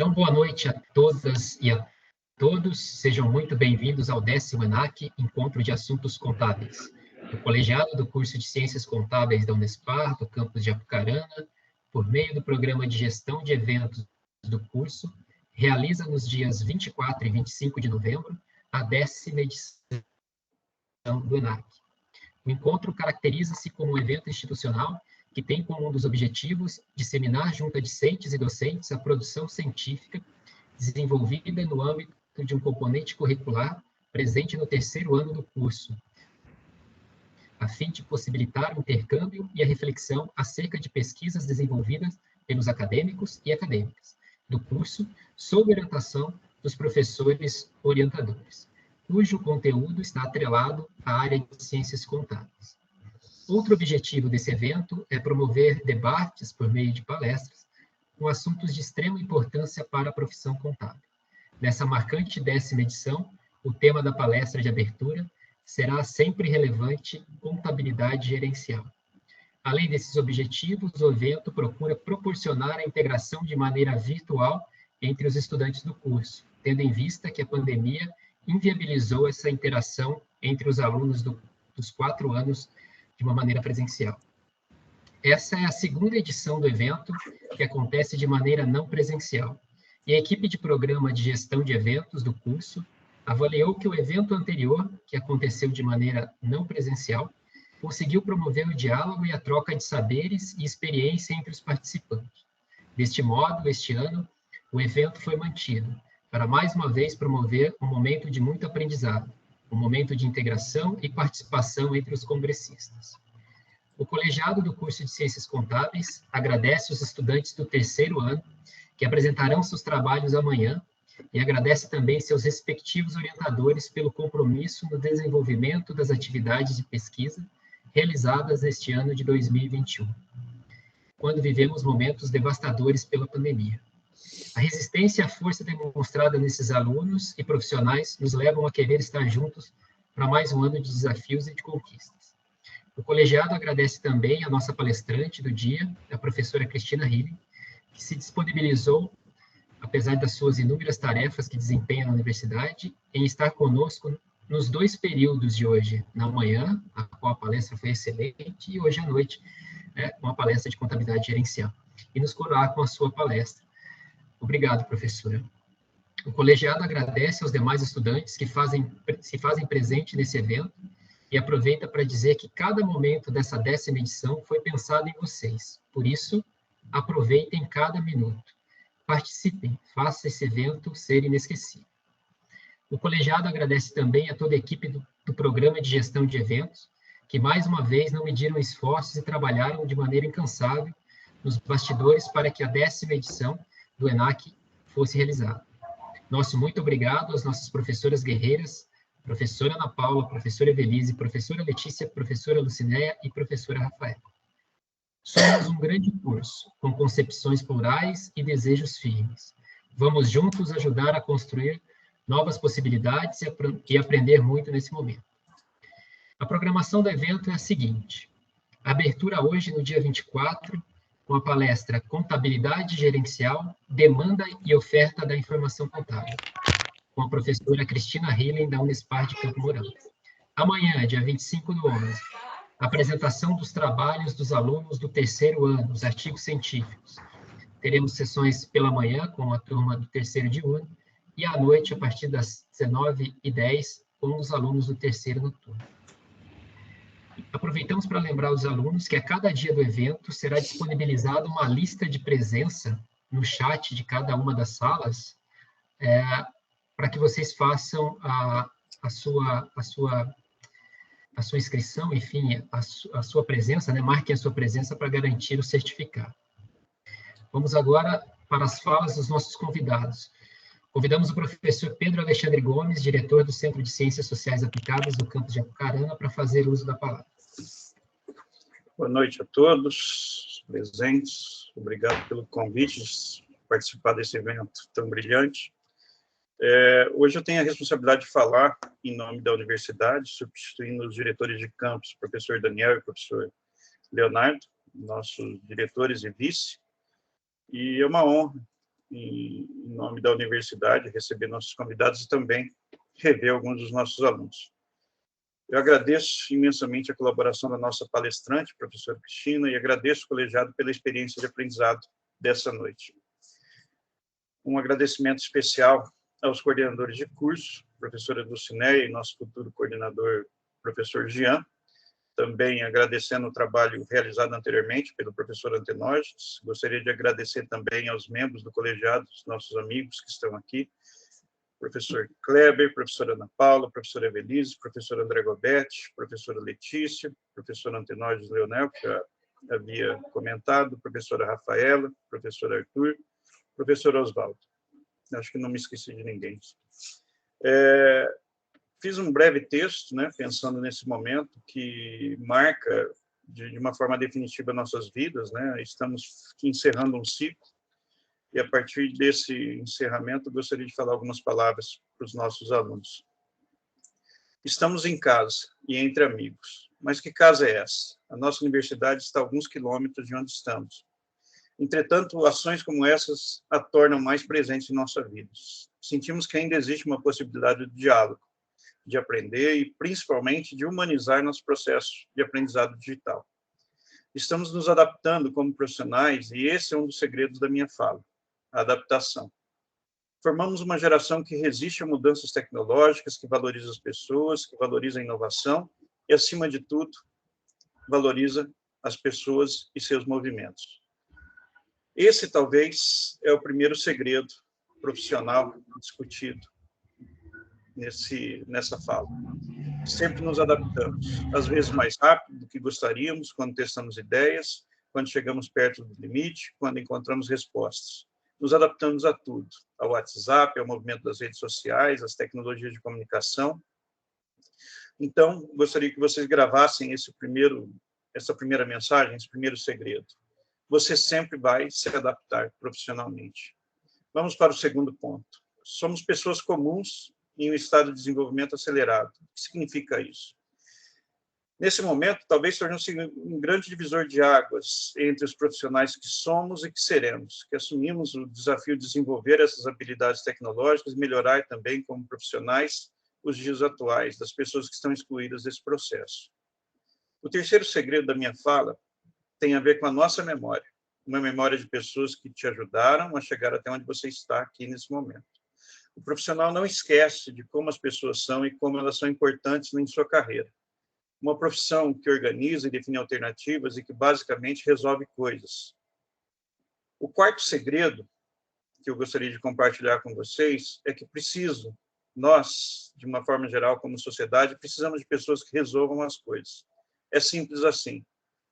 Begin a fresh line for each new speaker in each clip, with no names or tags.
Então, boa noite a todas e a todos. Sejam muito bem-vindos ao 10º ENAC, Encontro de Assuntos Contábeis. O colegiado do curso de Ciências Contábeis da Unespar, do campus de Apucarana, por meio do programa de gestão de eventos do curso, realiza nos dias 24 e 25 de novembro a 10ª edição do ENAC. O encontro caracteriza-se como um evento institucional que tem como um dos objetivos disseminar junto a discentes e docentes a produção científica desenvolvida no âmbito de um componente curricular presente no 3º ano do curso, a fim de possibilitar o intercâmbio e a reflexão acerca de pesquisas desenvolvidas pelos acadêmicos e acadêmicas do curso, sob orientação dos professores orientadores, cujo conteúdo está atrelado à área de ciências contábeis. Outro objetivo desse evento é promover debates por meio de palestras com assuntos de extrema importância para a profissão contábil. Nessa marcante 10ª edição, o tema da palestra de abertura será sempre relevante: contabilidade gerencial. Além desses objetivos, o evento procura proporcionar a integração de maneira virtual entre os estudantes do curso, tendo em vista que a pandemia inviabilizou essa interação entre os alunos dos 4 anos de uma maneira presencial. Essa é a 2ª edição do evento, que acontece de maneira não presencial, e a equipe de programa de gestão de eventos do curso avaliou que o evento anterior, que aconteceu de maneira não presencial, conseguiu promover o diálogo e a troca de saberes e experiência entre os participantes. Deste modo, este ano, o evento foi mantido, para mais uma vez promover um momento de muito aprendizado, um momento de integração e participação entre os congressistas. O colegiado do curso de Ciências Contábeis agradece os estudantes do 3º ano, que apresentarão seus trabalhos amanhã, e agradece também seus respectivos orientadores pelo compromisso no desenvolvimento das atividades de pesquisa realizadas este ano de 2021, quando vivemos momentos devastadores pela pandemia. A resistência e a força demonstrada nesses alunos e profissionais nos levam a querer estar juntos para mais um ano de desafios e de conquistas. O colegiado agradece também a nossa palestrante do dia, a professora Cristina Hilling, que se disponibilizou, apesar das suas inúmeras tarefas que desempenha na universidade, em estar conosco nos 2 períodos de hoje, na manhã, a qual a palestra foi excelente, e hoje à noite, uma palestra de contabilidade gerencial, e nos coroar com a sua palestra. Obrigado, professora. O colegiado agradece aos demais estudantes que se fazem presente nesse evento e aproveita para dizer que cada momento dessa 10ª edição foi pensado em vocês. Por isso, aproveitem cada minuto. Participem, faça esse evento ser inesquecível. O colegiado agradece também a toda a equipe do Programa de Gestão de Eventos, que mais uma vez não mediram esforços e trabalharam de maneira incansável nos bastidores para que a 10ª edição do ENAC fosse realizada. Nosso muito obrigado às nossas professoras guerreiras, professora Ana Paula, professora Evelise, professora Letícia, professora Lucinéia e professora Rafaela. Somos um grande curso, com concepções plurais e desejos firmes. Vamos juntos ajudar a construir novas possibilidades e aprender muito nesse momento. A programação do evento é a seguinte: a abertura hoje, no dia 24, com a palestra Contabilidade Gerencial, Demanda e Oferta da Informação Contábil, com a professora Cristina Hilling, da Unespar de Campo Mourão. Amanhã, dia 25/11, apresentação dos trabalhos dos alunos do 3º ano, os artigos científicos. Teremos sessões pela manhã com a turma do 3º de ano e à noite, a partir das 19h10, com os alunos do 3º noturno. Aproveitamos para lembrar os alunos que a cada dia do evento será disponibilizada uma lista de presença no chat de cada uma das salas, para que vocês façam a sua inscrição, enfim, a sua presença, marquem a sua presença para garantir o certificado. Vamos agora para as falas dos nossos convidados. Convidamos o professor Pedro Alexandre Gomes, diretor do Centro de Ciências Sociais Aplicadas do campus de Apucarana, para fazer uso da palavra.
Boa noite a todos presentes. Obrigado pelo convite de participar desse evento tão brilhante. Hoje eu tenho a responsabilidade de falar em nome da universidade, substituindo os diretores de campus, professor Daniel e professor Leonardo, nossos diretores e vice. E é uma honra em em nome da universidade, receber nossos convidados e também rever alguns dos nossos alunos. Eu agradeço imensamente a colaboração da nossa palestrante, professora Cristina, e agradeço o colegiado pela experiência de aprendizado dessa noite. Um agradecimento especial aos coordenadores de curso, professora Dulcineia e nosso futuro coordenador, professor Jean, também agradecendo o trabalho realizado anteriormente pelo professor Antenógenes. Gostaria de agradecer também aos membros do colegiado, os nossos amigos que estão aqui, professor Kleber, professora Ana Paula, professora Evelise, professor André Gobetti, professora Letícia, professor Antenógenes Leonel, que já havia comentado, professora Rafaela, professor Arthur, professor Oswaldo. Acho que não me esqueci de ninguém. Fiz um breve texto, né, pensando nesse momento que marca de uma forma definitiva nossas vidas, né? Estamos encerrando um ciclo e a partir desse encerramento gostaria de falar algumas palavras para os nossos alunos. Estamos em casa e entre amigos, mas que casa é essa? A nossa universidade está a alguns quilômetros de onde estamos. Entretanto, ações como essas a tornam mais presente em nossa vida. Sentimos que ainda existe uma possibilidade de diálogo, de aprender e, principalmente, de humanizar nosso processo de aprendizado digital. Estamos nos adaptando como profissionais e esse é um dos segredos da minha fala, a adaptação. Formamos uma geração que resiste a mudanças tecnológicas, que valoriza as pessoas, que valoriza a inovação e, acima de tudo, valoriza as pessoas e seus movimentos. Esse, talvez, é o primeiro segredo profissional discutido nessa fala. Sempre nos adaptamos, às vezes mais rápido do que gostaríamos, quando testamos ideias, quando chegamos perto do limite, quando encontramos respostas. Nos adaptamos a tudo, ao WhatsApp, ao movimento das redes sociais, às tecnologias de comunicação. Então, gostaria que vocês gravassem essa primeira mensagem, esse primeiro segredo. Você sempre vai se adaptar profissionalmente. Vamos para o segundo ponto. Somos pessoas comuns em um estado de desenvolvimento acelerado. O que significa isso? Nesse momento, talvez torne-se um grande divisor de águas entre os profissionais que somos e que seremos, que assumimos o desafio de desenvolver essas habilidades tecnológicas e melhorar também como profissionais os dias atuais das pessoas que estão excluídas desse processo. O terceiro segredo da minha fala tem a ver com a nossa memória, uma memória de pessoas que te ajudaram a chegar até onde você está aqui nesse momento. O profissional não esquece de como as pessoas são e como elas são importantes em sua carreira. Uma profissão que organiza e define alternativas e que basicamente resolve coisas. O quarto segredo que eu gostaria de compartilhar com vocês é que nós, de uma forma geral, como sociedade, precisamos de pessoas que resolvam as coisas. É simples assim.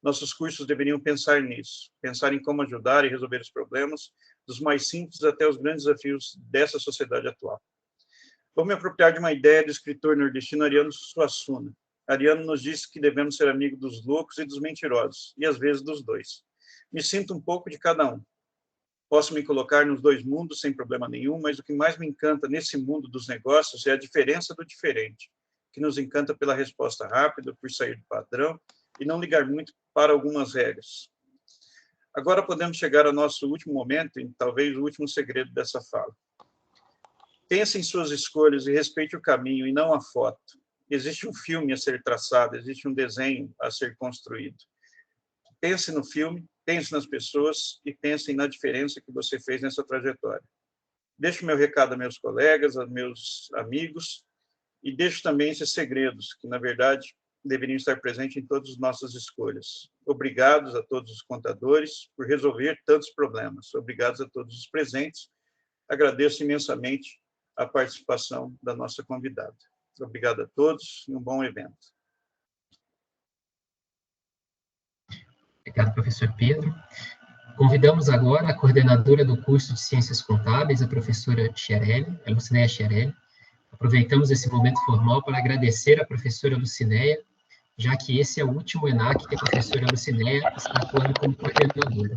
Nossos cursos deveriam pensar nisso, pensar em como ajudar e resolver os problemas, dos mais simples até os grandes desafios dessa sociedade atual. Vou me apropriar de uma ideia do escritor nordestino Ariano Suassuna. Ariano nos disse que devemos ser amigos dos loucos e dos mentirosos, e às vezes dos dois. Me sinto um pouco de cada um. Posso me colocar nos dois mundos sem problema nenhum, mas o que mais me encanta nesse mundo dos negócios é a diferença do diferente, que nos encanta pela resposta rápida, por sair do padrão e não ligar muito para algumas regras. Agora podemos chegar ao nosso último momento, e talvez o último segredo dessa fala. Pense em suas escolhas e respeite o caminho e não a foto. Existe um filme a ser traçado, existe um desenho a ser construído. Pense no filme, pense nas pessoas e pense na diferença que você fez nessa trajetória. Deixo meu recado a meus colegas, a meus amigos, e deixo também esses segredos, que, na verdade, deveriam estar presentes em todas as nossas escolhas. Obrigados a todos os contadores por resolver tantos problemas. Obrigados a todos os presentes. Agradeço imensamente a participação da nossa convidada. Obrigado a todos e um bom evento.
Obrigado, professor Pedro. Convidamos agora a coordenadora do curso de Ciências Contábeis, a professora Chiarelli, a Lucinéia Chiarelli. Aproveitamos esse momento formal para agradecer à professora Lucinéia, já que esse é o último ENAC que a professora Lucinéia está atuando como coordenadora.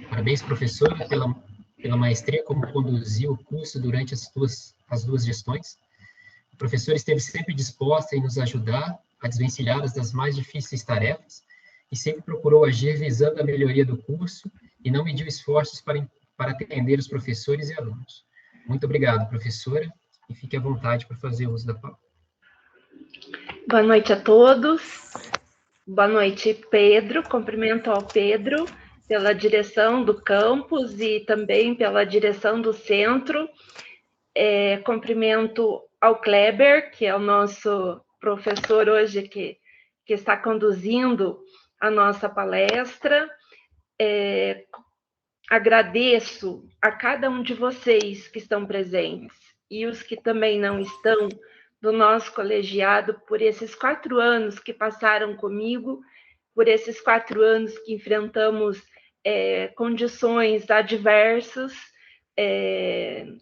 Parabéns, professora, pela maestria como conduziu o curso durante as duas gestões. A professora esteve sempre disposta em nos ajudar a desvencilhar das mais difíceis tarefas e sempre procurou agir visando a melhoria do curso e não mediu esforços para atender os professores e alunos. Muito obrigado, professora, e fique à vontade para fazer uso da palavra.
Boa noite a todos. Boa noite, Pedro. Cumprimento ao Pedro pela direção do campus e também pela direção do centro. Cumprimento ao Kleber, que é o nosso professor hoje que está conduzindo a nossa palestra. Agradeço a cada um de vocês que estão presentes e os que também não estão, do nosso colegiado, por esses 4 anos que passaram comigo, por esses 4 anos que enfrentamos condições adversas,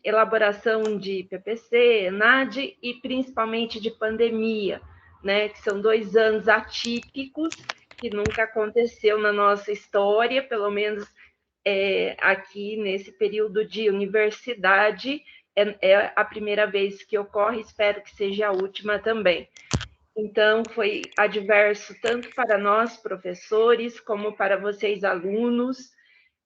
elaboração de PPC, ENAD e principalmente de pandemia, né, que são 2 anos atípicos, que nunca aconteceu na nossa história, pelo menos aqui nesse período de universidade, é a primeira vez que ocorre, espero que seja a última também. Então, foi adverso tanto para nós, professores, como para vocês, alunos,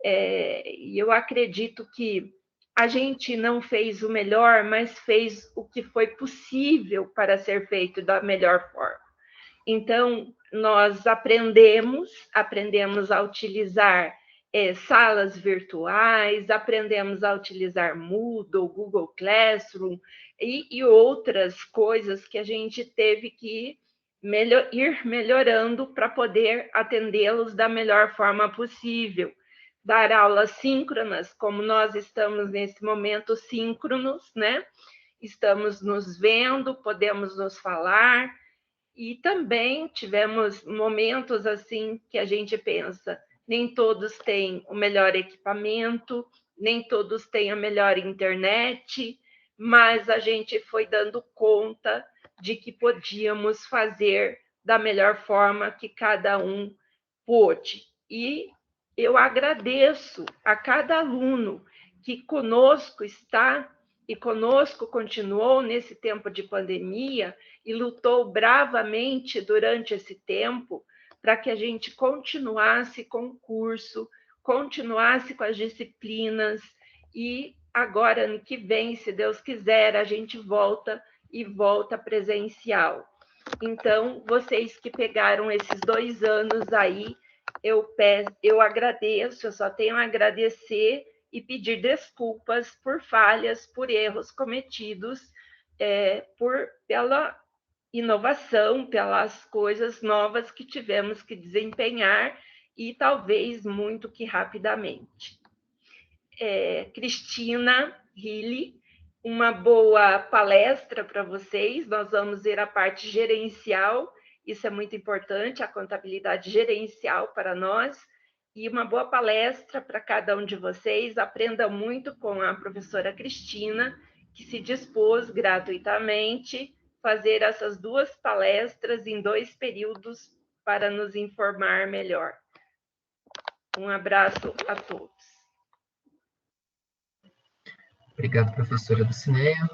e eu acredito que a gente não fez o melhor, mas fez o que foi possível para ser feito da melhor forma. Então, nós aprendemos a utilizar salas virtuais, aprendemos a utilizar Moodle, Google Classroom e outras coisas que a gente teve que ir melhorando para poder atendê-los da melhor forma possível. Dar aulas síncronas, como nós estamos nesse momento síncronos, né? Estamos nos vendo, podemos nos falar, e também tivemos momentos assim que a gente pensa, nem todos têm o melhor equipamento, nem todos têm a melhor internet, mas a gente foi dando conta de que podíamos fazer da melhor forma que cada um pôde. E eu agradeço a cada aluno que conosco está e conosco continuou nesse tempo de pandemia e lutou bravamente durante esse tempo para que a gente continuasse com o curso, continuasse com as disciplinas, e agora, ano que vem, se Deus quiser, a gente volta presencial. Então, vocês que pegaram esses 2 anos aí, eu agradeço, eu só tenho a agradecer e pedir desculpas por falhas, por erros cometidos, pela inovação, pelas coisas novas que tivemos que desempenhar e talvez muito que rapidamente. Cristina Hilli, uma boa palestra para vocês. Nós vamos ver a parte gerencial, isso é muito importante, a contabilidade gerencial para nós, e uma boa palestra para cada um de vocês. Aprenda muito com a professora Cristina, que se dispôs gratuitamente fazer essas 2 palestras em 2 períodos para nos informar melhor. Um abraço a todos.
Obrigado, professora Dulcineia.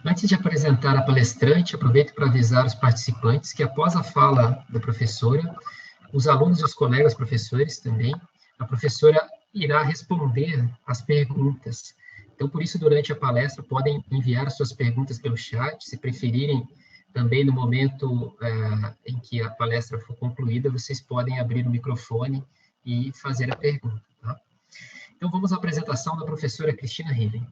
Antes de apresentar a palestrante, aproveito para avisar os participantes que, após a fala da professora, os alunos e os colegas professores também, a professora irá responder as perguntas. Então, por isso, durante a palestra, podem enviar suas perguntas pelo chat, se preferirem, também no momento em que a palestra for concluída, vocês podem abrir o microfone e fazer a pergunta. Tá? Então, vamos à apresentação da professora Cristina Hillen.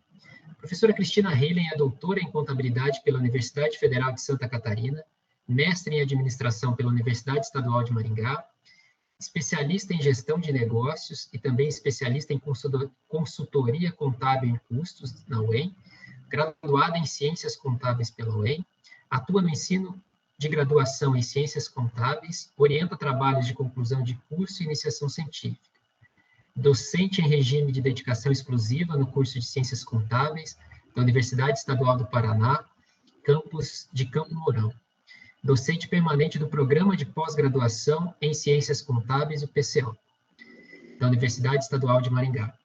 A professora Cristina Hillen é doutora em contabilidade pela Universidade Federal de Santa Catarina, mestre em administração pela Universidade Estadual de Maringá, especialista em gestão de negócios e também especialista em consultoria contábil em custos na UEM, graduada em ciências contábeis pela UEM, atua no ensino de graduação em ciências contábeis, orienta trabalhos de conclusão de curso e iniciação científica. Docente em regime de dedicação exclusiva no curso de Ciências Contábeis da Universidade Estadual do Paraná, campus de Campo Mourão. Docente permanente do Programa de Pós-Graduação em Ciências Contábeis, o PCO, da Universidade Estadual de Maringá.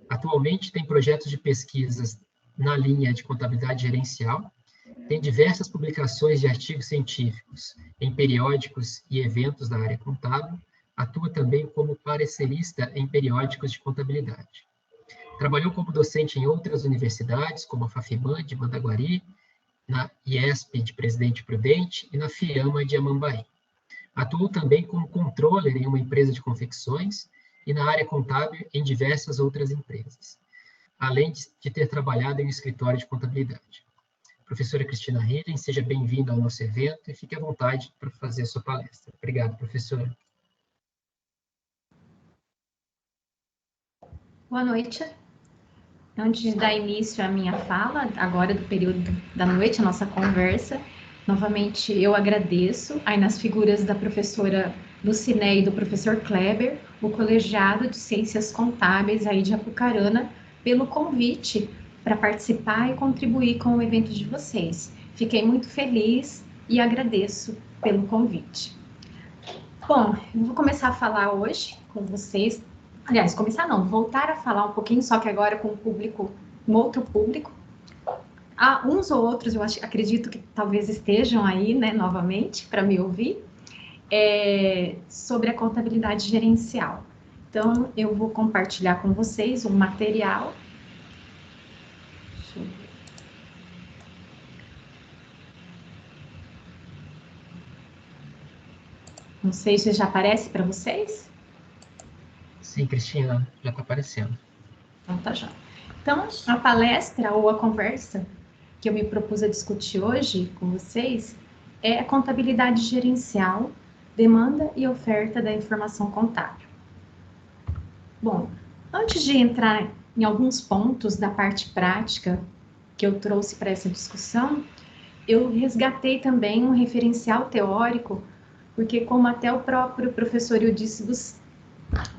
Atualmente tem projetos de pesquisas na linha de contabilidade gerencial, tem diversas publicações de artigos científicos em periódicos e eventos da área contábil, atua também como parecerista em periódicos de contabilidade. Trabalhou como docente em outras universidades, como a Fafimã de Mandaguari, na IESP de Presidente Prudente e na FIAMA de Amambaí. Atuou também como controller em uma empresa de confecções e na área contábil em diversas outras empresas, além de ter trabalhado em um escritório de contabilidade. Professora Cristina Hiden, seja bem-vinda ao nosso evento e fique à vontade para fazer a sua palestra. Obrigado, professora.
Boa noite. Antes de dar início à minha fala, agora do período da noite, a nossa conversa, novamente eu agradeço aí nas figuras da professora Luciné e do professor Kleber, o colegiado de Ciências Contábeis aí de Apucarana, pelo convite para participar e contribuir com o evento de vocês. Fiquei muito feliz e agradeço pelo convite. Bom, eu vou começar a falar hoje com vocês. Aliás, começar não, voltar a falar um pouquinho, só que agora com um outro público. Há uns ou outros, eu acredito que talvez estejam aí, né, novamente, para me ouvir, sobre a contabilidade gerencial. Então, eu vou compartilhar com vocês um material. Deixa eu ver. Não sei se já aparece para vocês.
Sim, Cristina, já está aparecendo.
Então, tá já. Então, a palestra ou a conversa que eu me propus a discutir hoje com vocês é a contabilidade gerencial, demanda e oferta da informação contábil. Bom, antes de entrar em alguns pontos da parte prática que eu trouxe para essa discussão, eu resgatei também um referencial teórico, porque como até o próprio professor Eudícibus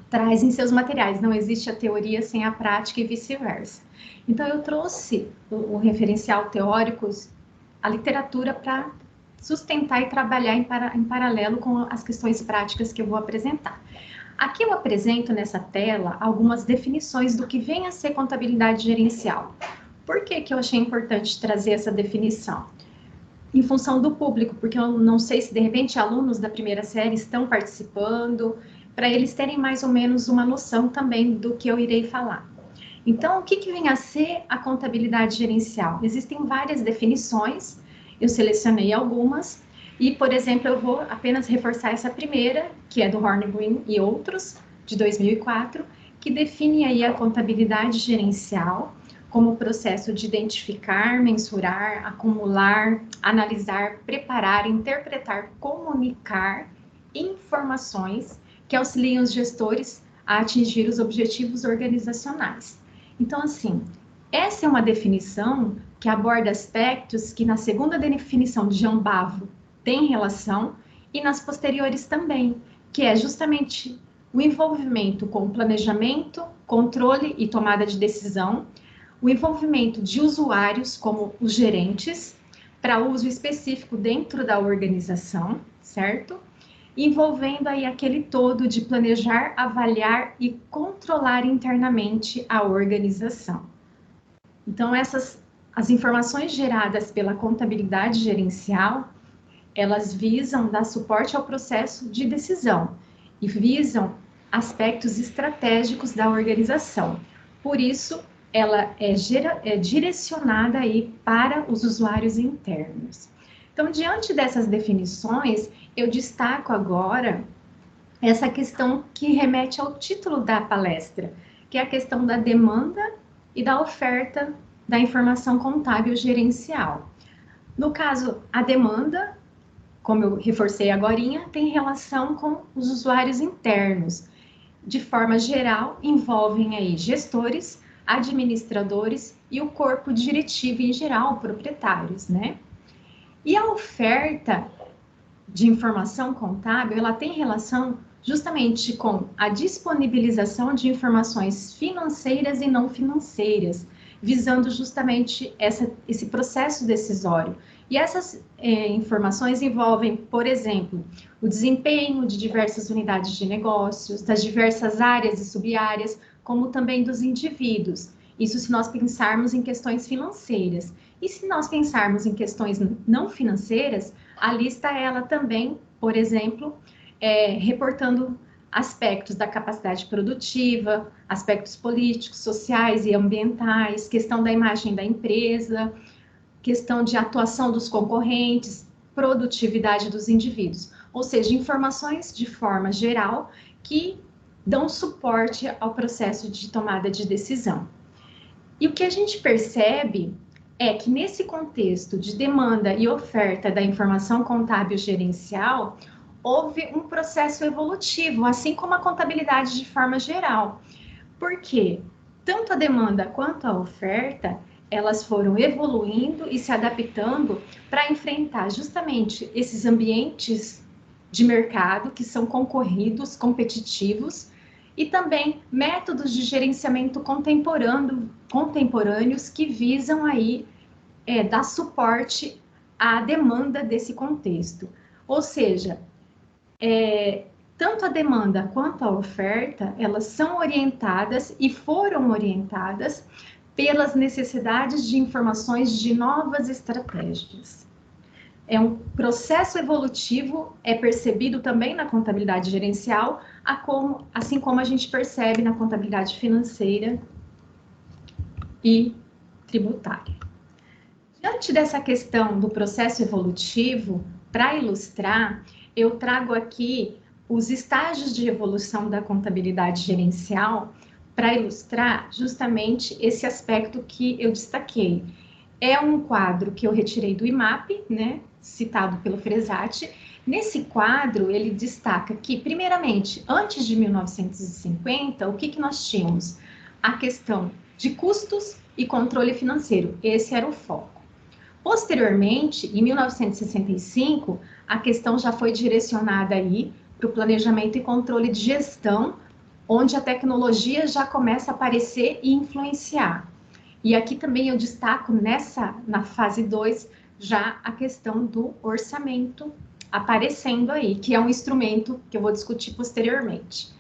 traz em seus materiais, não existe a teoria sem a prática e vice-versa. Então, eu trouxe o referencial teórico, a literatura, para sustentar e trabalhar em paralelo com as questões práticas que eu vou apresentar. Aqui eu apresento nessa tela algumas definições do que vem a ser contabilidade gerencial. Por que que eu achei importante trazer essa definição? Em função do público, porque eu não sei se de repente alunos da primeira série estão participando, para eles terem mais ou menos uma noção também do que eu irei falar. Então, o que vem a ser a contabilidade gerencial? Existem várias definições, eu selecionei algumas, e, por exemplo, eu vou apenas reforçar essa primeira, que é do Horngreen e outros, de 2004, que define aí a contabilidade gerencial como o processo de identificar, mensurar, acumular, analisar, preparar, interpretar, comunicar informações que auxiliam os gestores a atingir os objetivos organizacionais. Então, assim, essa é uma definição que aborda aspectos que na segunda definição de João Bavo tem relação e nas posteriores também, que é justamente o envolvimento com o planejamento, controle e tomada de decisão, o envolvimento de usuários como os gerentes, para uso específico dentro da organização, certo? Envolvendo aí aquele todo de planejar, avaliar e controlar internamente a organização. Então, as informações geradas pela contabilidade gerencial, elas visam dar suporte ao processo de decisão e visam aspectos estratégicos da organização. Por isso, ela é direcionada aí para os usuários internos. Então, diante dessas definições, eu destaco agora essa questão que remete ao título da palestra, que é a questão da demanda e da oferta da informação contábil gerencial. No caso, a demanda, como eu reforcei agorinha, tem relação com os usuários internos. De forma geral, envolvem aí gestores, administradores e o corpo diretivo em geral, proprietários, né? E a oferta de informação contábil, ela tem relação justamente com a disponibilização de informações financeiras e não financeiras, visando justamente esse processo decisório. E essas informações envolvem, por exemplo, o desempenho de diversas unidades de negócios, das diversas áreas e sub-áreas, como também dos indivíduos. Isso se nós pensarmos em questões financeiras. E se nós pensarmos em questões não financeiras, a lista ela também, por exemplo, reportando aspectos da capacidade produtiva, aspectos políticos, sociais e ambientais, questão da imagem da empresa, questão de atuação dos concorrentes, produtividade dos indivíduos, ou seja, informações de forma geral que dão suporte ao processo de tomada de decisão. E o que a gente percebe é que nesse contexto de demanda e oferta da informação contábil gerencial, houve um processo evolutivo, assim como a contabilidade de forma geral. Por quê? Tanto a demanda quanto a oferta, elas foram evoluindo e se adaptando para enfrentar justamente esses ambientes de mercado que são concorridos, competitivos, e também métodos de gerenciamento contemporâneos que visam aí dar suporte à demanda desse contexto. Ou seja, tanto a demanda quanto a oferta, elas são orientadas e foram orientadas pelas necessidades de informações de novas estratégias. É um processo evolutivo, é percebido também na contabilidade gerencial, assim como a gente percebe na contabilidade financeira e tributária. Diante dessa questão do processo evolutivo, para ilustrar, eu trago aqui os estágios de evolução da contabilidade gerencial para ilustrar justamente esse aspecto que eu destaquei. É um quadro que eu retirei do IMAP, né, citado pelo Fresati. Nesse quadro, ele destaca que, primeiramente, antes de 1950, o que nós tínhamos? A questão de custos e controle financeiro. Esse era o foco. Posteriormente, em 1965, a questão já foi direcionada aí para o planejamento e controle de gestão, onde a tecnologia já começa a aparecer e influenciar. E aqui também eu destaco na fase 2, já a questão do orçamento aparecendo aí, que é um instrumento que eu vou discutir posteriormente.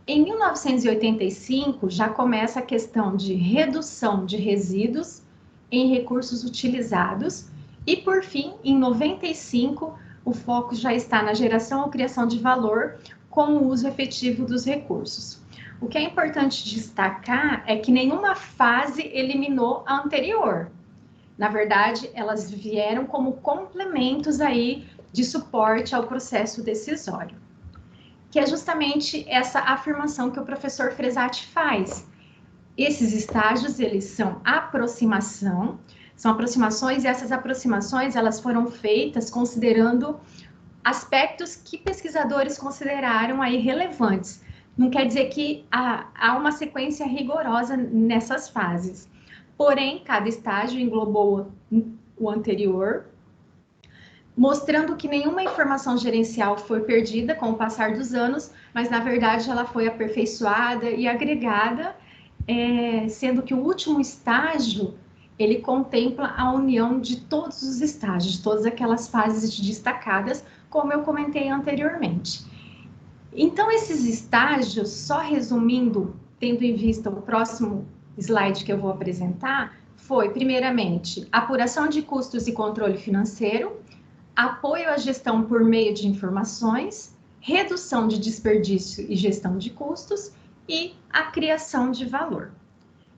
Em 1985, já começa a questão de redução de resíduos em recursos utilizados e, por fim, em 95, o foco já está na geração ou criação de valor com o uso efetivo dos recursos. O que é importante destacar é que nenhuma fase eliminou a anterior. Na verdade, elas vieram como complementos aí de suporte ao processo decisório, que é justamente essa afirmação que o professor Fresati faz. Esses estágios, eles são aproximações, e essas aproximações, elas foram feitas considerando aspectos que pesquisadores consideraram aí relevantes. Não quer dizer que há uma sequência rigorosa nessas fases. Porém, cada estágio englobou o anterior, mostrando que nenhuma informação gerencial foi perdida com o passar dos anos, mas, na verdade, ela foi aperfeiçoada e agregada, sendo que o último estágio, ele contempla a união de todos os estágios, de todas aquelas fases destacadas, como eu comentei anteriormente. Então, esses estágios, só resumindo, tendo em vista o próximo slide que eu vou apresentar, foi, primeiramente, apuração de custos e controle financeiro, apoio à gestão por meio de informações, redução de desperdício e gestão de custos e a criação de valor.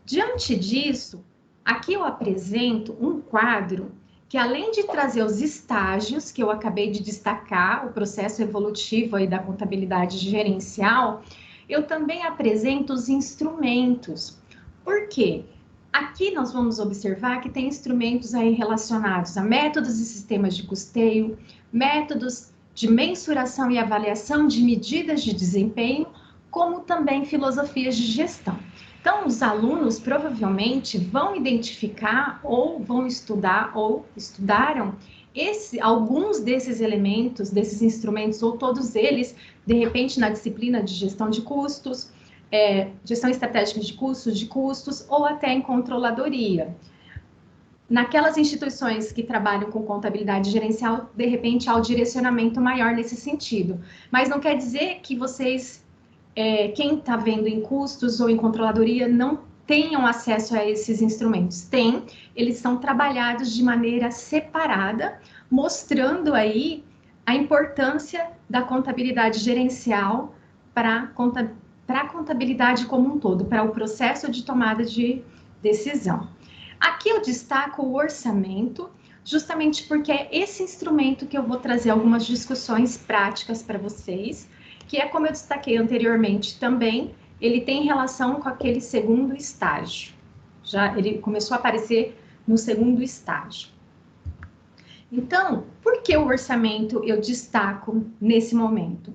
Diante disso, aqui eu apresento um quadro que, além de trazer os estágios que eu acabei de destacar, o processo evolutivo aí da contabilidade gerencial, eu também apresento os instrumentos. Por quê? Aqui nós vamos observar que tem instrumentos aí relacionados a métodos e sistemas de custeio, métodos de mensuração e avaliação de medidas de desempenho, como também filosofias de gestão. Então, os alunos provavelmente vão identificar ou vão estudar ou estudaram alguns desses elementos, desses instrumentos, ou todos eles, de repente, na disciplina de gestão de custos, gestão estratégica de custos, ou até em controladoria. Naquelas instituições que trabalham com contabilidade gerencial, de repente, há um direcionamento maior nesse sentido. Mas não quer dizer que vocês, quem está vendo em custos ou em controladoria, não tenham acesso a esses instrumentos. Tem, eles são trabalhados de maneira separada, mostrando aí a importância da contabilidade gerencial para a contabilidade como um todo, para o processo de tomada de decisão. Aqui eu destaco o orçamento, justamente porque é esse instrumento que eu vou trazer algumas discussões práticas para vocês, que é, como eu destaquei anteriormente também, ele tem relação com aquele segundo estágio. Já ele começou a aparecer no segundo estágio. Então, por que o orçamento eu destaco nesse momento?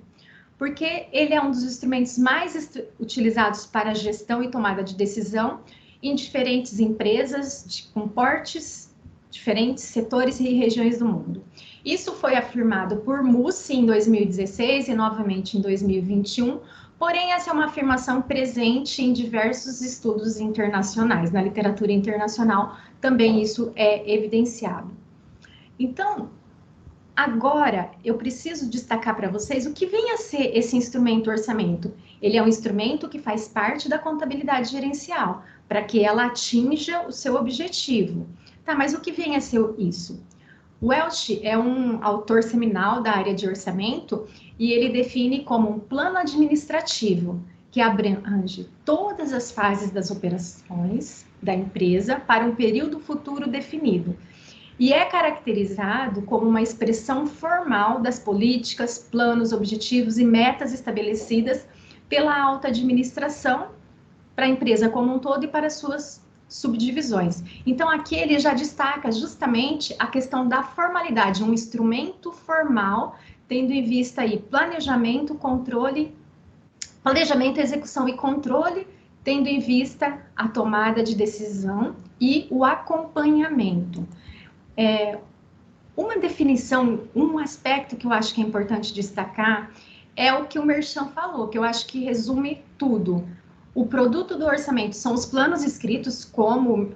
Porque ele é um dos instrumentos mais utilizados para gestão e tomada de decisão em diferentes empresas com portes, diferentes setores e regiões do mundo. Isso foi afirmado por Mussi em 2016 e novamente em 2021, porém essa é uma afirmação presente em diversos estudos internacionais, na literatura internacional também isso é evidenciado. Então, agora eu preciso destacar para vocês o que vem a ser esse instrumento orçamento. Ele é um instrumento que faz parte da contabilidade gerencial, para que ela atinja o seu objetivo. Tá, mas o que vem a ser isso? O Welch é um autor seminal da área de orçamento e ele define como um plano administrativo que abrange todas as fases das operações da empresa para um período futuro definido. E é caracterizado como uma expressão formal das políticas, planos, objetivos e metas estabelecidas pela alta administração para a empresa como um todo e para suas subdivisões. Então, aqui ele já destaca justamente a questão da formalidade, um instrumento formal, tendo em vista aí planejamento, execução e controle, tendo em vista a tomada de decisão e o acompanhamento. Uma definição, um aspecto que eu acho que é importante destacar é o que o Merchan falou, que eu acho que resume tudo. O produto do orçamento são os planos escritos, como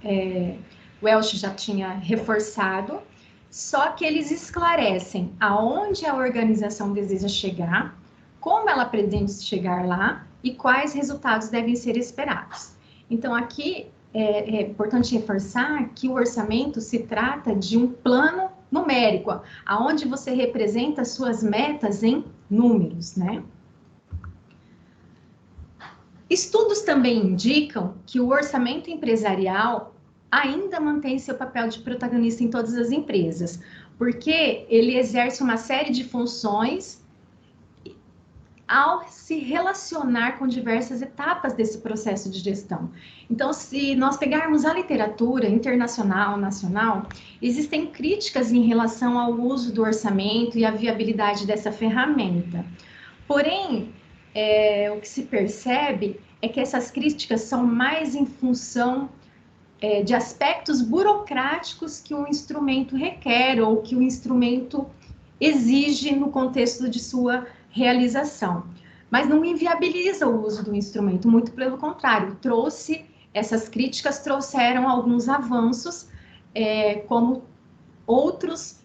o Welch já tinha reforçado, só que eles esclarecem aonde a organização deseja chegar, como ela pretende chegar lá e quais resultados devem ser esperados. Então, aqui é importante reforçar que o orçamento se trata de um plano numérico, aonde você representa suas metas em números, né? Estudos também indicam que o orçamento empresarial ainda mantém seu papel de protagonista em todas as empresas, porque ele exerce uma série de funções ao se relacionar com diversas etapas desse processo de gestão. Então, se nós pegarmos a literatura internacional, nacional, existem críticas em relação ao uso do orçamento e à viabilidade dessa ferramenta. Porém, o que se percebe é que essas críticas são mais em função de aspectos burocráticos que o instrumento requer ou que o instrumento exige no contexto de sua realização. Mas não inviabiliza o uso do instrumento, muito pelo contrário, essas críticas trouxeram alguns avanços, como outros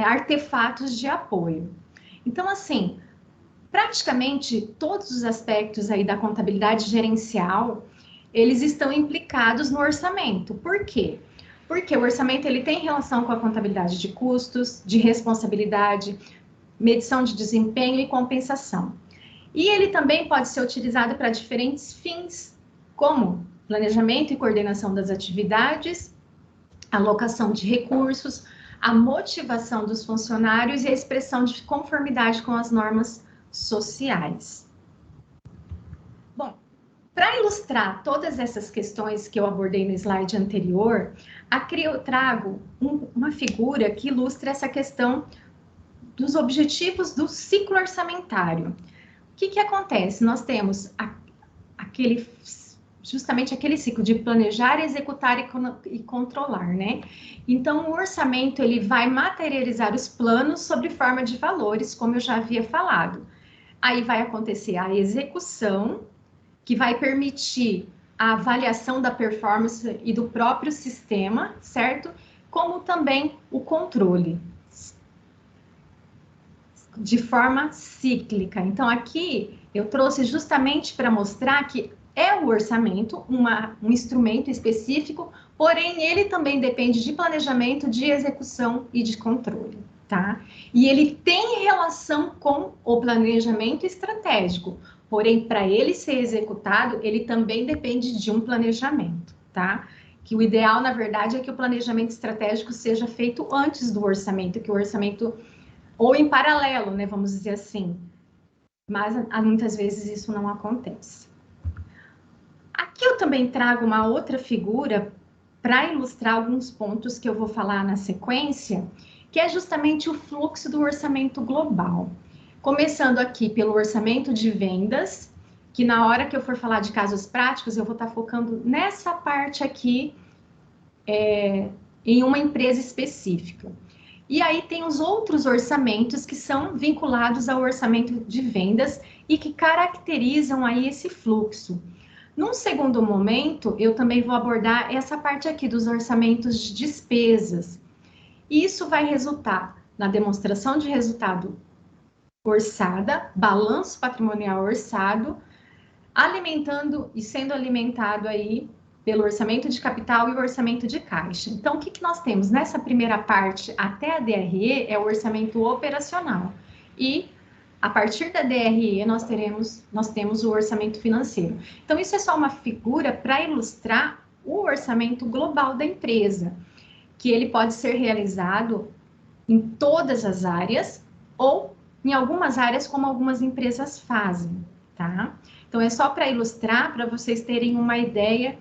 artefatos de apoio. Então, assim, praticamente todos os aspectos aí da contabilidade gerencial, eles estão implicados no orçamento. Por quê? Porque o orçamento ele tem relação com a contabilidade de custos, de responsabilidade, medição de desempenho e compensação. E ele também pode ser utilizado para diferentes fins, como planejamento e coordenação das atividades, alocação de recursos, a motivação dos funcionários e a expressão de conformidade com as normas sociais. Bom, para ilustrar todas essas questões que eu abordei no slide anterior, aqui eu trago uma figura que ilustra essa questão dos objetivos do ciclo orçamentário. O que acontece? Nós temos justamente aquele ciclo de planejar, executar e controlar, né? Então, o orçamento, ele vai materializar os planos sob forma de valores, como eu já havia falado. Aí vai acontecer a execução, que vai permitir a avaliação da performance e do próprio sistema, certo? Como também o controle, de forma cíclica. Então, aqui eu trouxe justamente para mostrar que é o orçamento, um instrumento específico, porém ele também depende de planejamento, de execução e de controle, tá? E ele tem relação com o planejamento estratégico, porém, para ele ser executado, ele também depende de um planejamento, tá? Que o ideal, na verdade, é que o planejamento estratégico seja feito antes do orçamento, que o orçamento, ou em paralelo, né, vamos dizer assim. Mas muitas vezes isso não acontece. Aqui eu também trago uma outra figura para ilustrar alguns pontos que eu vou falar na sequência, que é justamente o fluxo do orçamento global. Começando aqui pelo orçamento de vendas, que na hora que eu for falar de casos práticos, eu vou estar focando nessa parte aqui, em uma empresa específica. E aí tem os outros orçamentos que são vinculados ao orçamento de vendas e que caracterizam aí esse fluxo. Num segundo momento, eu também vou abordar essa parte aqui dos orçamentos de despesas. Isso vai resultar na demonstração de resultado orçada, balanço patrimonial orçado, alimentando e sendo alimentado aí pelo orçamento de capital e o orçamento de caixa. Então, o que nós temos nessa primeira parte até a DRE é o orçamento operacional. E a partir da DRE nós temos o orçamento financeiro. Então, isso é só uma figura para ilustrar o orçamento global da empresa, que ele pode ser realizado em todas as áreas ou em algumas áreas, como algumas empresas fazem, tá? Então, é só para ilustrar, para vocês terem uma ideia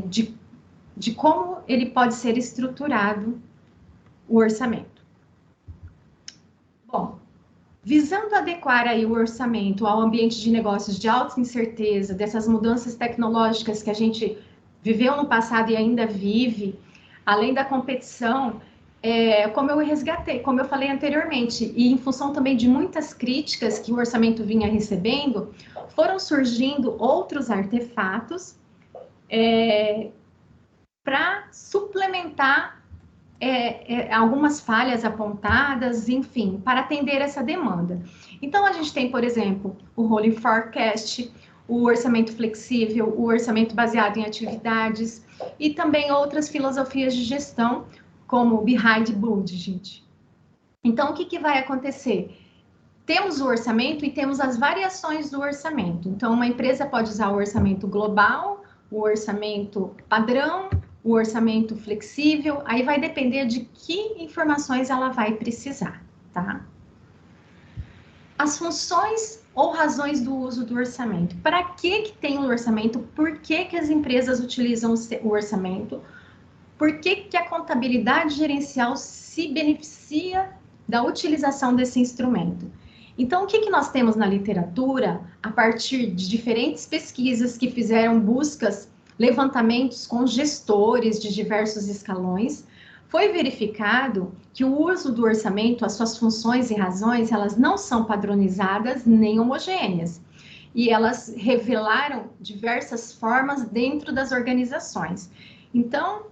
de como ele pode ser estruturado, o orçamento. Bom, visando adequar aí o orçamento ao ambiente de negócios de alta incerteza, dessas mudanças tecnológicas que a gente viveu no passado e ainda vive, além da competição, como eu falei anteriormente, e em função também de muitas críticas que o orçamento vinha recebendo, foram surgindo outros artefatos para suplementar algumas falhas apontadas, enfim, para atender essa demanda. Então, a gente tem, por exemplo, o Rolling Forecast, o orçamento flexível, o orçamento baseado em atividades e também outras filosofias de gestão, como o Behind Budget. Então, o que vai acontecer? Temos o orçamento e temos as variações do orçamento. Então, uma empresa pode usar o orçamento global, o orçamento padrão, o orçamento flexível, aí vai depender de que informações ela vai precisar, tá? As funções ou razões do uso do orçamento. Para que tem o orçamento? Por que as empresas utilizam o orçamento? Por que a contabilidade gerencial se beneficia da utilização desse instrumento? Então, o que nós temos na literatura, a partir de diferentes pesquisas que fizeram buscas, levantamentos com gestores de diversos escalões, foi verificado que o uso do orçamento, as suas funções e razões, elas não são padronizadas nem homogêneas. E elas revelaram diversas formas dentro das organizações. Então,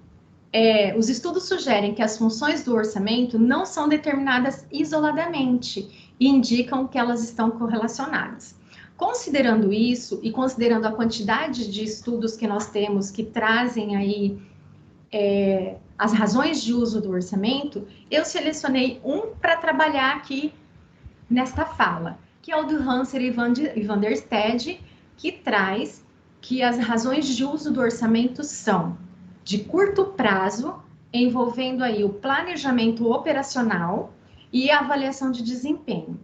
os estudos sugerem que as funções do orçamento não são determinadas isoladamente e indicam que elas estão correlacionadas. Considerando isso e considerando a quantidade de estudos que nós temos que trazem aí as razões de uso do orçamento, eu selecionei um para trabalhar aqui nesta fala, que é o do Hanser e van der Stede, que traz que as razões de uso do orçamento são de curto prazo, envolvendo aí o planejamento operacional e a avaliação de desempenho,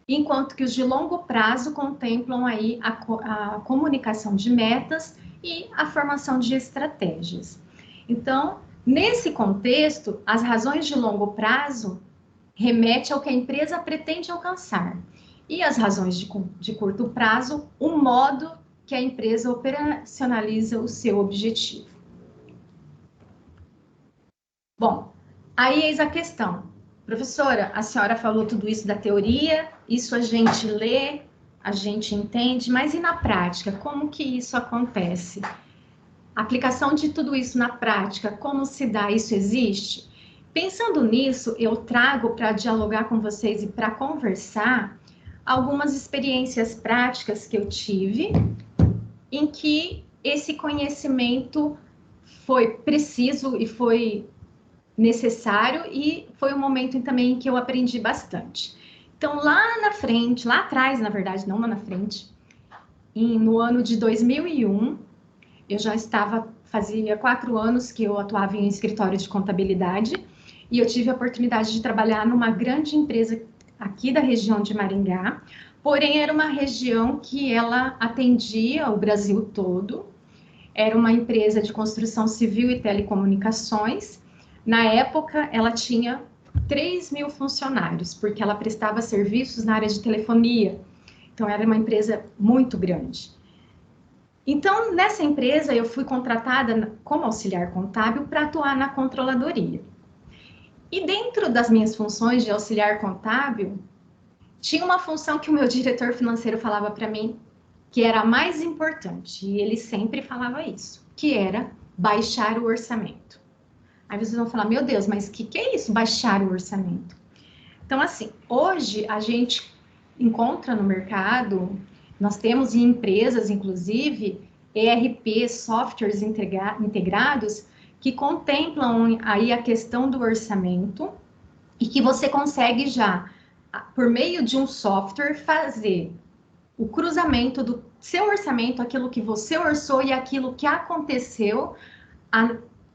enquanto que os de longo prazo contemplam aí a comunicação de metas e a formação de estratégias. Então, nesse contexto, as razões de longo prazo remetem ao que a empresa pretende alcançar, e as razões de curto prazo, o modo que a empresa operacionaliza o seu objetivo. Bom, aí eis a questão. Professora, a senhora falou tudo isso da teoria, isso a gente lê, a gente entende, mas e na prática? Como que isso acontece? A aplicação de tudo isso na prática, como se dá? Isso existe? Pensando nisso, eu trago para dialogar com vocês e para conversar algumas experiências práticas que eu tive em que esse conhecimento foi preciso e foi necessário e foi um momento também em que eu aprendi bastante. Então, lá na frente, lá atrás, na verdade, não lá na frente, no ano de 2001, eu já fazia 4 anos que eu atuava em escritório de contabilidade e eu tive a oportunidade de trabalhar numa grande empresa aqui da região de Maringá, porém era uma região que ela atendia o Brasil todo, era uma empresa de construção civil e telecomunicações. Na época, ela tinha 3.000 funcionários, porque ela prestava serviços na área de telefonia. Então, era uma empresa muito grande. Então, nessa empresa, eu fui contratada como auxiliar contábil para atuar na controladoria. E dentro das minhas funções de auxiliar contábil, tinha uma função que o meu diretor financeiro falava para mim, que era a mais importante, e ele sempre falava isso, que era baixar o orçamento. Aí vocês vão falar, meu Deus, mas o que é isso, baixar o orçamento? Então, assim, hoje a gente encontra no mercado, nós temos em empresas, inclusive, ERP, softwares integrados, que contemplam aí a questão do orçamento e que você consegue já, por meio de um software, fazer o cruzamento do seu orçamento, aquilo que você orçou e aquilo que aconteceu,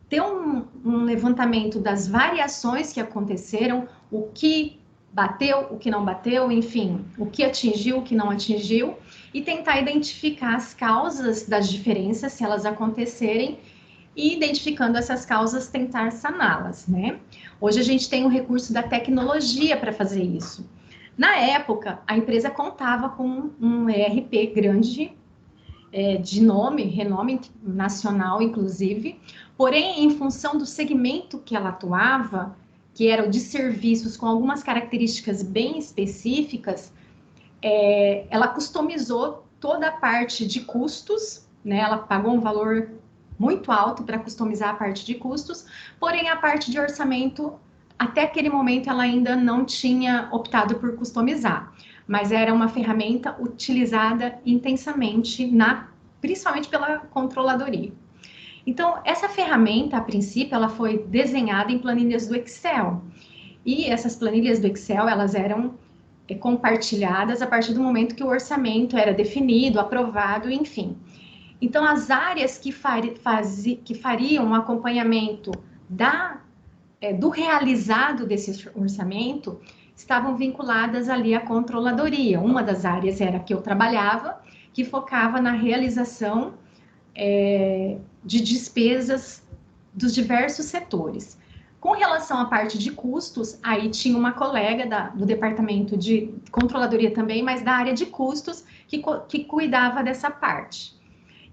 ter um levantamento das variações que aconteceram, o que bateu, o que não bateu, enfim, o que atingiu, o que não atingiu, e tentar identificar as causas das diferenças, se elas acontecerem, e identificando essas causas, tentar saná-las, né? Hoje a gente tem o recurso da tecnologia para fazer isso. Na época, a empresa contava com um ERP grande, de renome nacional, inclusive, porém, em função do segmento que ela atuava, que era o de serviços com algumas características bem específicas, ela customizou toda a parte de custos, né? Ela pagou um valor muito alto para customizar a parte de custos, porém, a parte de orçamento, até aquele momento, ela ainda não tinha optado por customizar, mas era uma ferramenta utilizada intensamente, principalmente pela controladoria. Então, essa ferramenta, a princípio, ela foi desenhada em planilhas do Excel. E essas planilhas do Excel, elas eram compartilhadas a partir do momento que o orçamento era definido, aprovado, enfim. Então, as áreas que fariam o acompanhamento do realizado desse orçamento estavam vinculadas ali à controladoria. Uma das áreas era a que eu trabalhava, que focava na realização de despesas dos diversos setores. Com relação à parte de custos, aí tinha uma colega do departamento de controladoria também, mas da área de custos, que cuidava dessa parte.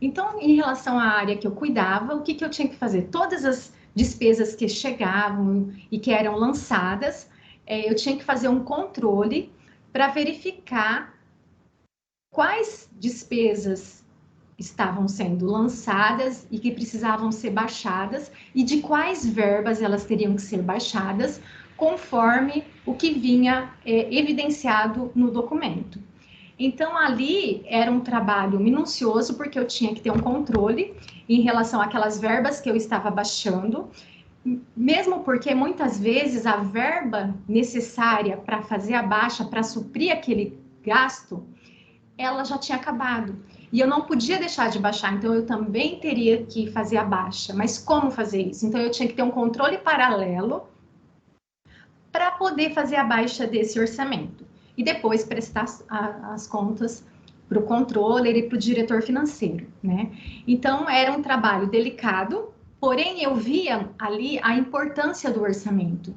Então, em relação à área que eu cuidava, o que eu tinha que fazer? Todas as despesas que chegavam e que eram lançadas, eu tinha que fazer um controle para verificar quais despesas estavam sendo lançadas e que precisavam ser baixadas e de quais verbas elas teriam que ser baixadas conforme o que vinha evidenciado no documento. Então, ali era um trabalho minucioso, porque eu tinha que ter um controle em relação àquelas verbas que eu estava baixando, mesmo porque muitas vezes a verba necessária para fazer a baixa, para suprir aquele gasto, ela já tinha acabado. E eu não podia deixar de baixar, então eu também teria que fazer a baixa. Mas como fazer isso? Então eu tinha que ter um controle paralelo para poder fazer a baixa desse orçamento. E depois prestar as contas para o controller e para o diretor financeiro, né? Então era um trabalho delicado, porém eu via ali a importância do orçamento.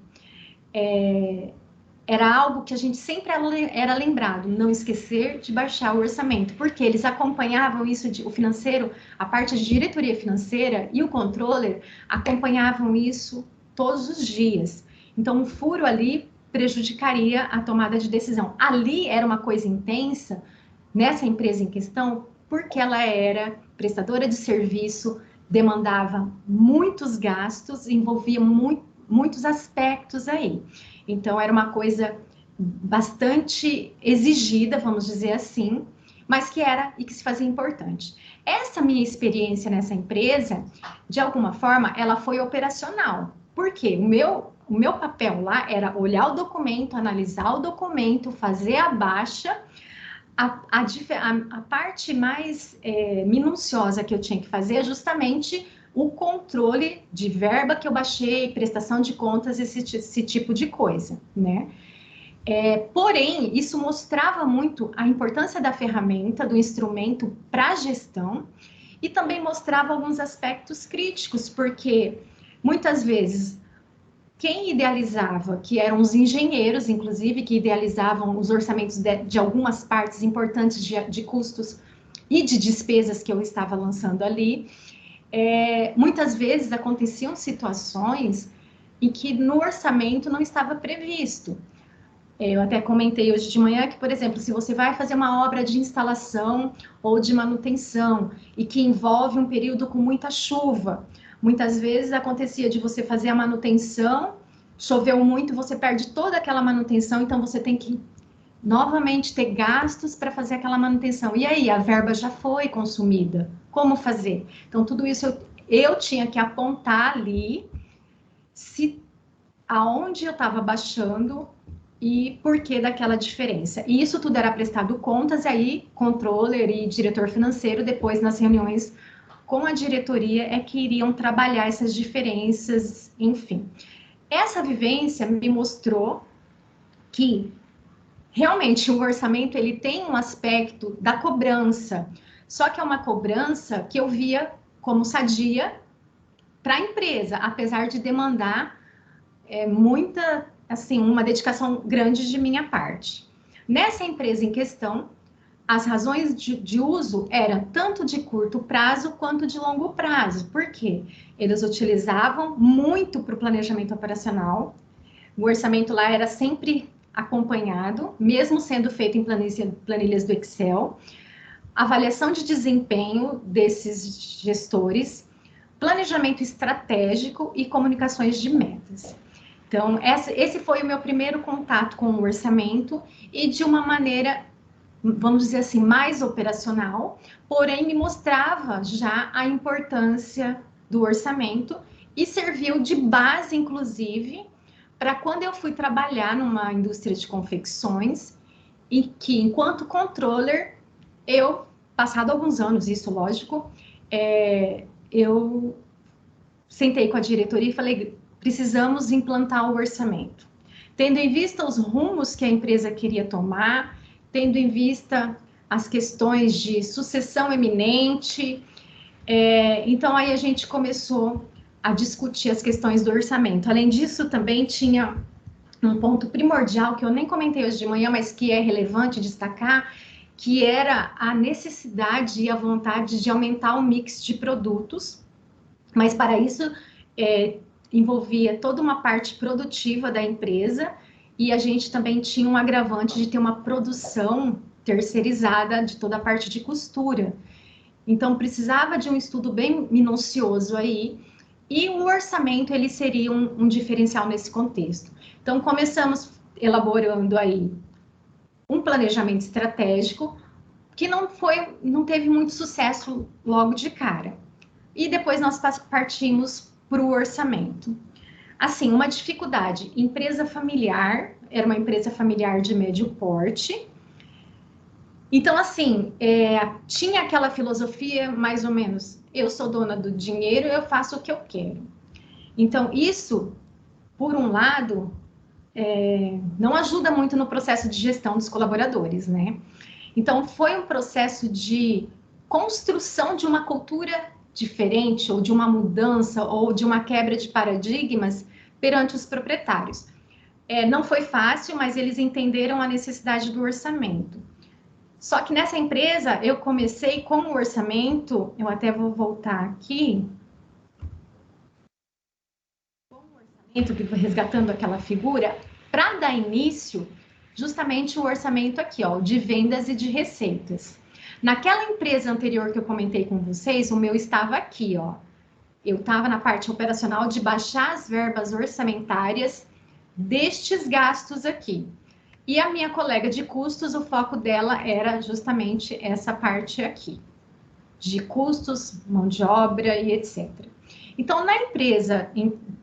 Era algo que a gente sempre era lembrado, não esquecer de baixar o orçamento, porque eles acompanhavam isso, o financeiro, a parte de diretoria financeira e o controller acompanhavam isso todos os dias. Então, um furo ali prejudicaria a tomada de decisão. Ali era uma coisa intensa, nessa empresa em questão, porque ela era prestadora de serviço, demandava muitos gastos, envolvia muitos aspectos aí. Então, era uma coisa bastante exigida, vamos dizer assim, mas que se fazia importante. Essa minha experiência nessa empresa, de alguma forma, ela foi operacional, Por quê? O meu papel lá era olhar o documento, analisar o documento, fazer a baixa. A parte mais minuciosa que eu tinha que fazer é justamente o controle de verba que eu baixei, prestação de contas, esse tipo de coisa, né? Porém, isso mostrava muito a importância da ferramenta, do instrumento para a gestão, e também mostrava alguns aspectos críticos, porque muitas vezes quem idealizava, que eram os engenheiros, inclusive, que idealizavam os orçamentos de algumas partes importantes de custos e de despesas que eu estava lançando ali, muitas vezes aconteciam situações em que no orçamento não estava previsto. Eu até comentei hoje de manhã que, por exemplo, se você vai fazer uma obra de instalação ou de manutenção e que envolve um período com muita chuva, muitas vezes acontecia de você fazer a manutenção, choveu muito, você perde toda aquela manutenção, então você tem que novamente ter gastos para fazer aquela manutenção. E aí, a verba já foi consumida. Como fazer? Então, tudo isso eu tinha que apontar ali aonde eu estava baixando e por que daquela diferença. E isso tudo era prestado contas, e aí controller e diretor financeiro, depois nas reuniões com a diretoria, é que iriam trabalhar essas diferenças, enfim. Essa vivência me mostrou que realmente o orçamento ele tem um aspecto da cobrança, só que é uma cobrança que eu via como sadia para a empresa, apesar de demandar muita, assim, uma dedicação grande de minha parte. Nessa empresa em questão, as razões de uso eram tanto de curto prazo quanto de longo prazo. Por quê? Eles utilizavam muito para o planejamento operacional. O orçamento lá era sempre acompanhado, mesmo sendo feito em planilhas do Excel. Avaliação de desempenho desses gestores, planejamento estratégico e comunicações de metas. Então, esse foi o meu primeiro contato com o orçamento e de uma maneira, vamos dizer assim, mais operacional, porém me mostrava já a importância do orçamento e serviu de base, inclusive, para quando eu fui trabalhar numa indústria de confecções e que, enquanto controller, eu, passado alguns anos, isso lógico, eu sentei com a diretoria e falei, precisamos implantar o orçamento. Tendo em vista os rumos que a empresa queria tomar, tendo em vista as questões de sucessão eminente, então aí a gente começou a discutir as questões do orçamento. Além disso, também tinha um ponto primordial que eu nem comentei hoje de manhã, mas que é relevante destacar, que era a necessidade e a vontade de aumentar o mix de produtos, mas para isso envolvia toda uma parte produtiva da empresa e a gente também tinha um agravante de ter uma produção terceirizada de toda a parte de costura. Então, precisava de um estudo bem minucioso aí, e o orçamento, ele seria um diferencial nesse contexto. Então, começamos elaborando aí um planejamento estratégico, que não teve muito sucesso logo de cara. E depois nós partimos para o orçamento. Assim, uma dificuldade, empresa familiar, era uma empresa familiar de médio porte. Então, assim, tinha aquela filosofia, mais ou menos, eu sou dona do dinheiro, eu faço o que eu quero. Então, isso, por um lado, não ajuda muito no processo de gestão dos colaboradores, né? Então, foi um processo de construção de uma cultura diferente, ou de uma mudança, ou de uma quebra de paradigmas perante os proprietários. Não foi fácil, mas eles entenderam a necessidade do orçamento. Só que nessa empresa, eu comecei com o orçamento, eu até vou voltar aqui, com o orçamento, resgatando aquela figura, para dar início, justamente o orçamento aqui, ó, de vendas e de receitas. Naquela empresa anterior que eu comentei com vocês, o meu estava aqui, ó. Eu estava na parte operacional de baixar as verbas orçamentárias destes gastos aqui. E a minha colega de custos, o foco dela era justamente essa parte aqui, de custos, mão de obra e etc. Então, na empresa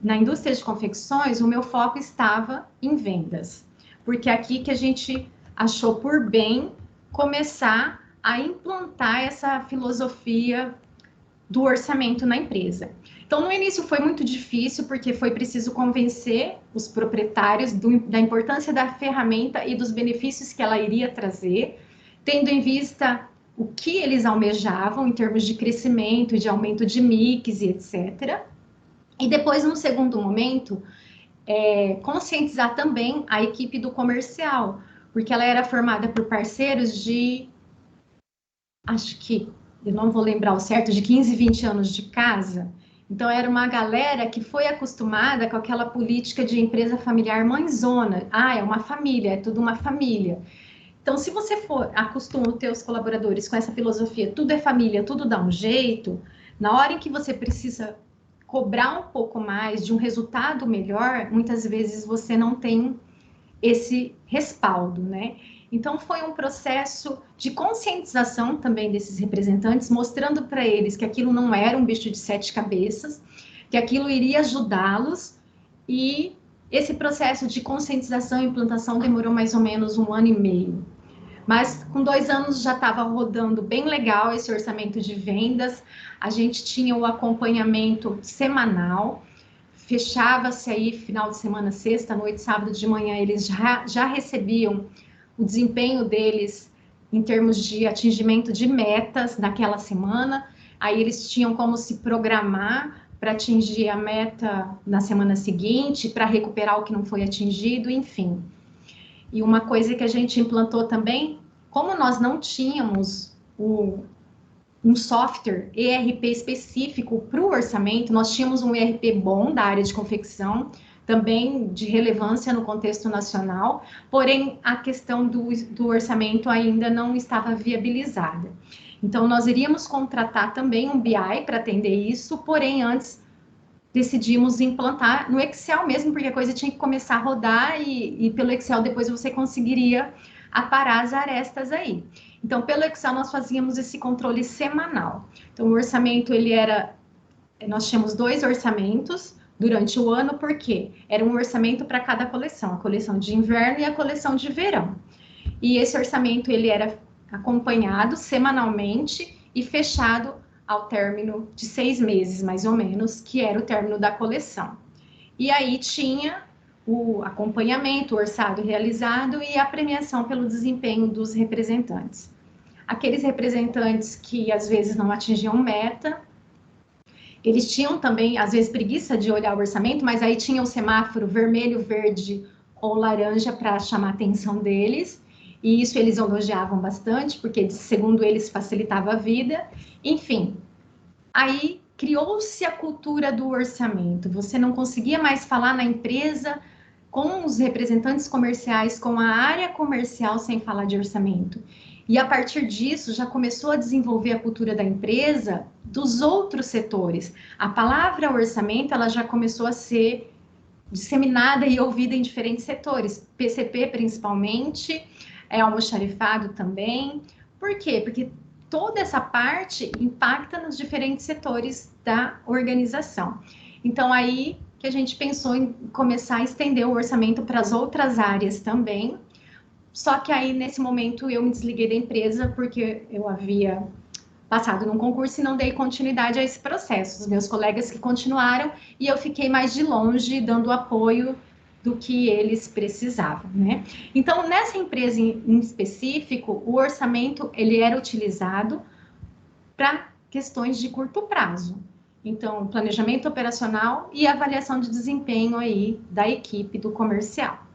na indústria de confecções, o meu foco estava em vendas, porque é aqui que a gente achou por bem começar a implantar essa filosofia do orçamento na empresa. Então, no início foi muito difícil, porque foi preciso convencer os proprietários da importância da ferramenta e dos benefícios que ela iria trazer, tendo em vista o que eles almejavam em termos de crescimento, de aumento de mix e etc. E depois, num segundo momento, conscientizar também a equipe do comercial, porque ela era formada por parceiros de, acho que, eu não vou lembrar o certo, de 15, 20 anos de casa. Então, era uma galera que foi acostumada com aquela política de empresa familiar mãezona. Ah, é uma família, é tudo uma família. Então, se você acostuma os teus colaboradores com essa filosofia, tudo é família, tudo dá um jeito, na hora em que você precisa cobrar um pouco mais de um resultado melhor, muitas vezes você não tem esse respaldo, né? Então, foi um processo de conscientização também desses representantes, mostrando para eles que aquilo não era um bicho de 7 cabeças, que aquilo iria ajudá-los, e esse processo de conscientização e implantação demorou mais ou menos 1 ano e meio. Mas com 2 anos já estava rodando bem legal esse orçamento de vendas, a gente tinha o acompanhamento semanal, fechava-se aí final de semana, sexta, noite, sábado de manhã, eles já recebiam o desempenho deles em termos de atingimento de metas naquela semana, aí eles tinham como se programar para atingir a meta na semana seguinte, para recuperar o que não foi atingido, enfim. E uma coisa que a gente implantou também, como nós não tínhamos um software ERP específico para o orçamento, nós tínhamos um ERP bom da área de confecção, também de relevância no contexto nacional, porém a questão do orçamento ainda não estava viabilizada. Então, nós iríamos contratar também um BI para atender isso, porém antes decidimos implantar no Excel mesmo, porque a coisa tinha que começar a rodar e pelo Excel depois você conseguiria aparar as arestas aí. Então, pelo Excel nós fazíamos esse controle semanal. Então, o orçamento, nós tínhamos 2 orçamentos durante o ano, porque era um orçamento para cada coleção, a coleção de inverno e a coleção de verão. E esse orçamento, ele era acompanhado semanalmente e fechado ao término de 6 meses, mais ou menos, que era o término da coleção. E aí tinha o acompanhamento, o orçado realizado e a premiação pelo desempenho dos representantes. Aqueles representantes que às vezes não atingiam meta, eles tinham também, às vezes, preguiça de olhar o orçamento, mas aí tinha o semáforo vermelho, verde ou laranja para chamar a atenção deles, e isso eles elogiavam bastante, porque, segundo eles, facilitava a vida. Enfim, aí criou-se a cultura do orçamento. Você não conseguia mais falar na empresa com os representantes comerciais, com a área comercial, sem falar de orçamento. E a partir disso, já começou a desenvolver a cultura da empresa dos outros setores. A palavra orçamento, ela já começou a ser disseminada e ouvida em diferentes setores. PCP, principalmente, almoxarifado também. Por quê? Porque toda essa parte impacta nos diferentes setores da organização. Então, aí que a gente pensou em começar a estender o orçamento para as outras áreas também. Só que aí, nesse momento, eu me desliguei da empresa porque eu havia passado num concurso e não dei continuidade a esse processo. Os meus colegas que continuaram e eu fiquei mais de longe, dando apoio do que eles precisavam, né? Então, nessa empresa em específico, o orçamento, ele era utilizado para questões de curto prazo. Então, planejamento operacional e avaliação de desempenho aí da equipe do comercial,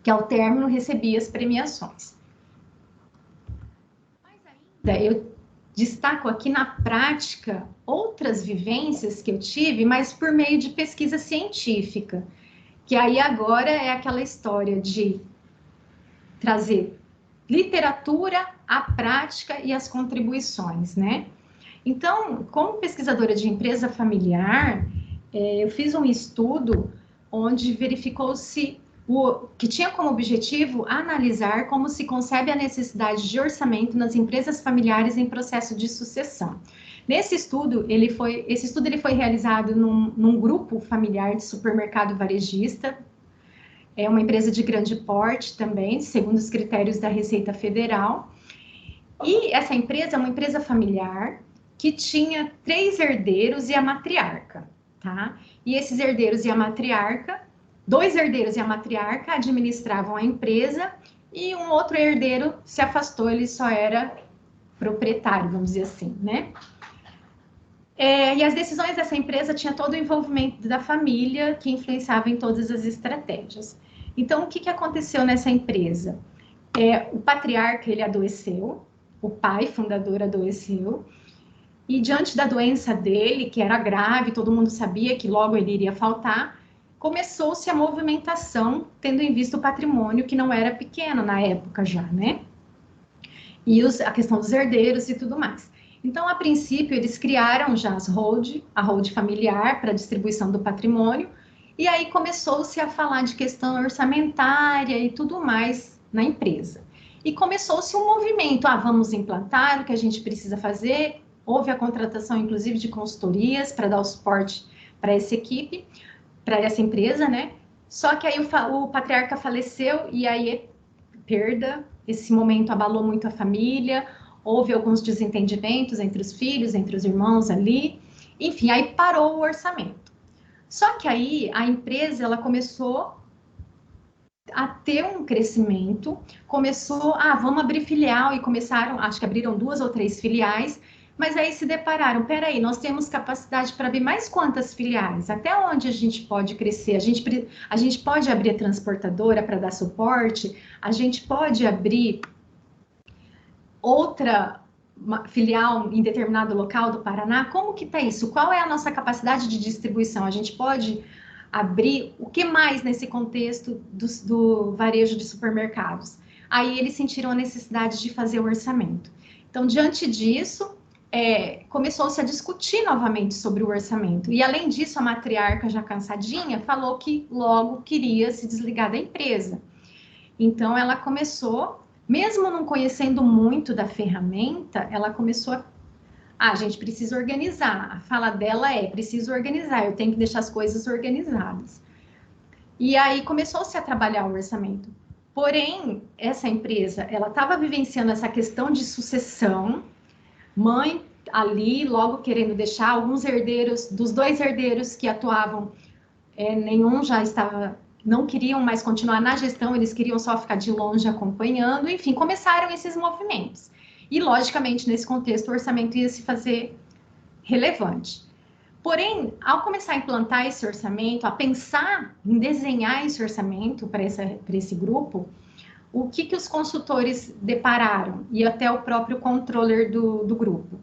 que ao término recebia as premiações. Mas ainda eu destaco aqui na prática outras vivências que eu tive, mas por meio de pesquisa científica, que aí agora é aquela história de trazer literatura, a prática e as contribuições, né? Então, como pesquisadora de empresa familiar, eu fiz um estudo onde verificou-se que tinha como objetivo analisar como se concebe a necessidade de orçamento nas empresas familiares em processo de sucessão. Nesse estudo, esse estudo ele foi realizado num grupo familiar de supermercado varejista, é uma empresa de grande porte também, segundo os critérios da Receita Federal. E essa empresa é uma empresa familiar que tinha 3 herdeiros e a matriarca, tá? E esses herdeiros e a matriarca, 2 herdeiros e a matriarca administravam a empresa e um outro herdeiro se afastou, ele só era proprietário, vamos dizer assim, né? E as decisões dessa empresa tinha todo o envolvimento da família que influenciava em todas as estratégias. Então, o que aconteceu nessa empresa? O patriarca, ele adoeceu, o pai fundador adoeceu, e diante da doença dele, que era grave, todo mundo sabia que logo ele iria faltar, começou-se a movimentação, tendo em vista o patrimônio, que não era pequeno na época já, né? E a questão dos herdeiros e tudo mais. Então, a princípio, eles criaram já a hold familiar para distribuição do patrimônio, e aí começou-se a falar de questão orçamentária e tudo mais na empresa. E começou-se um movimento, vamos implantar o que a gente precisa fazer. Houve a contratação, inclusive, de consultorias para dar o suporte para essa equipe, para essa empresa, né? Só que aí o patriarca faleceu e aí perda, esse momento abalou muito a família, houve alguns desentendimentos entre os filhos, entre os irmãos ali, enfim, aí parou o orçamento. Só que aí a empresa, ela começou a ter um crescimento, vamos abrir filial, e começaram, acho que abriram 2 ou 3 filiais, mas aí se depararam, peraí, nós temos capacidade para abrir mais quantas filiais? Até onde a gente pode crescer? A gente pode abrir a transportadora para dar suporte? A gente pode abrir outra filial em determinado local do Paraná? Como que está isso? Qual é a nossa capacidade de distribuição? A gente pode abrir o que mais nesse contexto do varejo de supermercados? Aí eles sentiram a necessidade de fazer o orçamento. Então, diante disso, começou-se a discutir novamente sobre o orçamento. E, além disso, a matriarca, já cansadinha, falou que logo queria se desligar da empresa. Então, ela começou, mesmo não conhecendo muito da ferramenta, ela começou a gente precisa organizar. A fala dela preciso organizar, eu tenho que deixar as coisas organizadas. E aí começou-se a trabalhar o orçamento. Porém, essa empresa, ela estava vivenciando essa questão de sucessão, mãe ali, logo querendo deixar, alguns herdeiros, dos 2 herdeiros que atuavam, nenhum já estava, não queriam mais continuar na gestão, eles queriam só ficar de longe acompanhando, enfim, começaram esses movimentos. E, logicamente, nesse contexto, o orçamento ia se fazer relevante. Porém, ao começar a implantar esse orçamento, a pensar em desenhar esse orçamento para esse grupo, o que os consultores depararam, e até o próprio controller do grupo?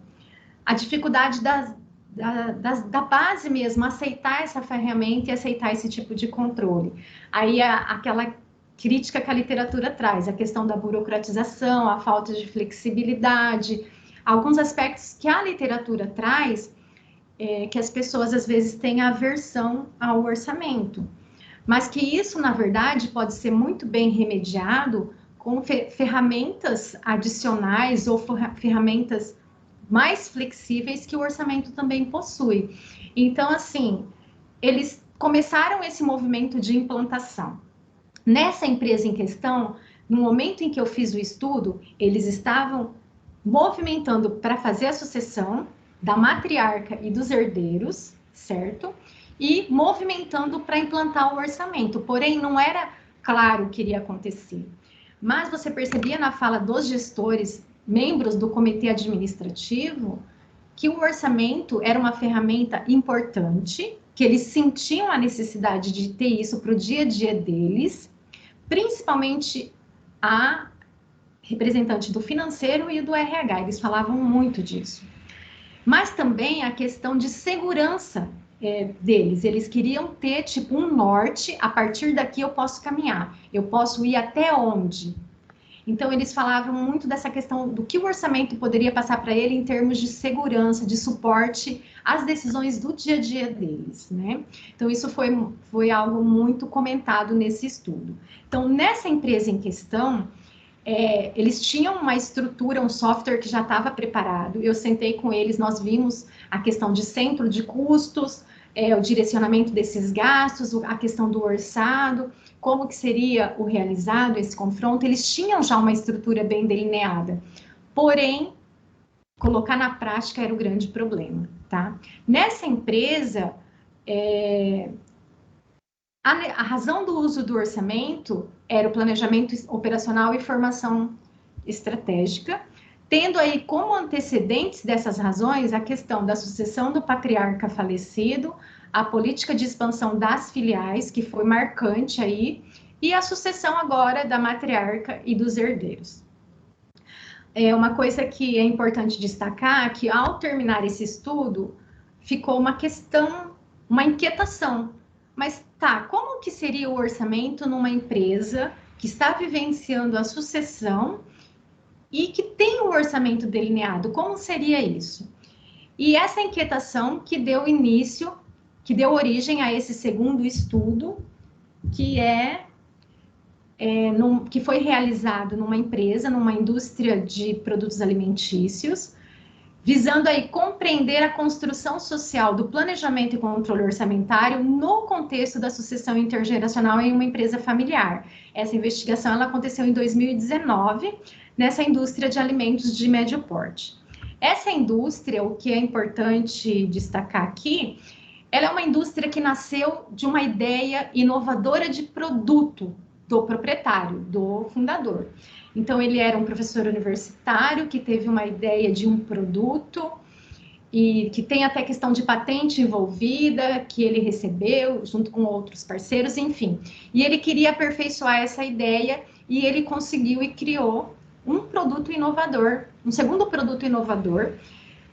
A dificuldade da base mesmo, aceitar essa ferramenta e aceitar esse tipo de controle. Aí, aquela crítica que a literatura traz, a questão da burocratização, a falta de flexibilidade, alguns aspectos que a literatura traz, que as pessoas às vezes têm aversão ao orçamento, mas que isso, na verdade, pode ser muito bem remediado com ferramentas adicionais ou ferramentas mais flexíveis que o orçamento também possui. Então, assim, eles começaram esse movimento de implantação. Nessa empresa em questão, no momento em que eu fiz o estudo, eles estavam movimentando para fazer a sucessão da matriarca e dos herdeiros, certo? E movimentando para implantar o orçamento. Porém, não era claro o que iria acontecer. Mas você percebia na fala dos gestores, membros do comitê administrativo, que o orçamento era uma ferramenta importante, que eles sentiam a necessidade de ter isso para o dia a dia deles, principalmente a representante do financeiro e do RH, eles falavam muito disso. Mas também a questão de segurança deles, eles queriam ter tipo um norte, a partir daqui eu posso caminhar, eu posso ir até onde? Então eles falavam muito dessa questão do que o orçamento poderia passar para ele em termos de segurança, de suporte às decisões do dia a dia deles, né? Então isso foi algo muito comentado nesse estudo. Então nessa empresa em questão, Eles tinham uma estrutura, um software que já estava preparado. Eu sentei com eles, nós vimos a questão de centro de custos, o direcionamento desses gastos, a questão do orçado, como que seria o realizado, esse confronto. Eles tinham já uma estrutura bem delineada. Porém, colocar na prática era o grande problema, tá? Nessa empresa, a razão do uso do orçamento era o planejamento operacional e formação estratégica, tendo aí como antecedentes dessas razões a questão da sucessão do patriarca falecido, a política de expansão das filiais, que foi marcante aí, e a sucessão agora da matriarca e dos herdeiros. Uma coisa que é importante destacar, que ao terminar esse estudo, ficou uma questão, uma inquietação. Mas tá, como que seria o orçamento numa empresa que está vivenciando a sucessão e que tem um orçamento delineado? Como seria isso? E essa inquietação que deu início, que deu origem a esse segundo estudo, que foi realizado numa empresa, numa indústria de produtos alimentícios, visando aí compreender a construção social do planejamento e controle orçamentário no contexto da sucessão intergeracional em uma empresa familiar. Essa investigação ela aconteceu em 2019, nessa indústria de alimentos de médio porte. Essa indústria, o que é importante destacar aqui, ela é uma indústria que nasceu de uma ideia inovadora de produto do proprietário, do fundador. Então, ele era um professor universitário que teve uma ideia de um produto e que tem até questão de patente envolvida, que ele recebeu junto com outros parceiros, enfim. E ele queria aperfeiçoar essa ideia e ele conseguiu e criou um produto inovador, um segundo produto inovador,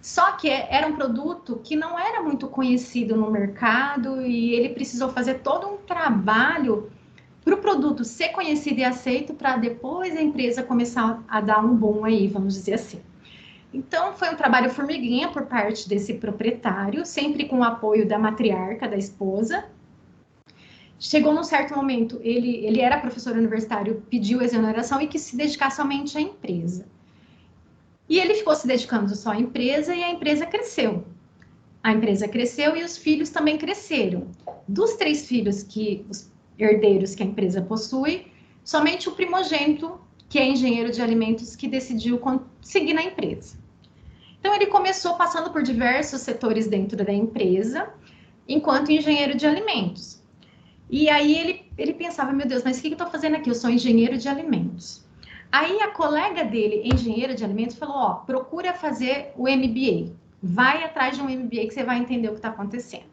só que era um produto que não era muito conhecido no mercado e ele precisou fazer todo um trabalho para o produto ser conhecido e aceito, para depois a empresa começar a dar um boom aí, vamos dizer assim. Então, foi um trabalho formiguinha por parte desse proprietário, sempre com o apoio da matriarca, da esposa. Chegou num certo momento, ele era professor universitário, pediu exoneração e quis se dedicar somente à empresa. E ele ficou se dedicando só à empresa e a empresa cresceu. A empresa cresceu e os filhos também cresceram. Dos 3 filhos os herdeiros que a empresa possui, somente o primogênito, que é engenheiro de alimentos, que decidiu seguir na empresa. Então, ele começou passando por diversos setores dentro da empresa, enquanto engenheiro de alimentos. E aí, ele pensava, meu Deus, mas o que eu estou fazendo aqui? Eu sou engenheiro de alimentos. Aí, a colega dele, engenheira de alimentos, falou, procura fazer o MBA. Vai atrás de um MBA que você vai entender o que está acontecendo.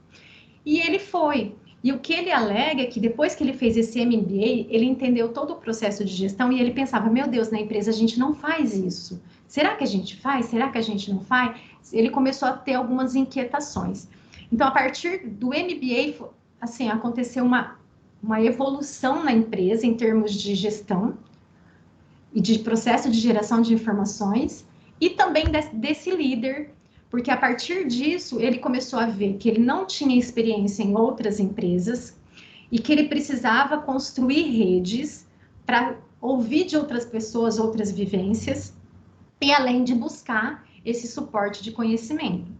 E ele foi. E o que ele alega é que depois que ele fez esse MBA, ele entendeu todo o processo de gestão e ele pensava, meu Deus, na empresa a gente não faz isso. Será que a gente faz? Será que a gente não faz? Ele começou a ter algumas inquietações. Então, a partir do MBA, assim, aconteceu uma evolução na empresa em termos de gestão e de processo de geração de informações e também desse líder, porque a partir disso ele começou a ver que ele não tinha experiência em outras empresas e que ele precisava construir redes para ouvir de outras pessoas, outras vivências, e além de buscar esse suporte de conhecimento.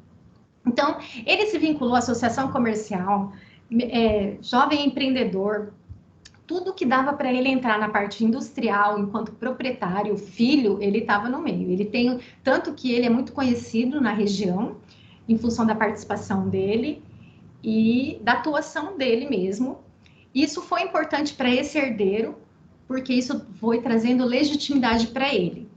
Então, ele se vinculou à associação comercial, jovem empreendedor, tudo que dava para ele entrar na parte industrial, enquanto proprietário, filho, ele estava no meio. Ele tem, tanto que ele é muito conhecido na região, em função da participação dele e da atuação dele mesmo. Isso foi importante para esse herdeiro, porque isso foi trazendo legitimidade para ele.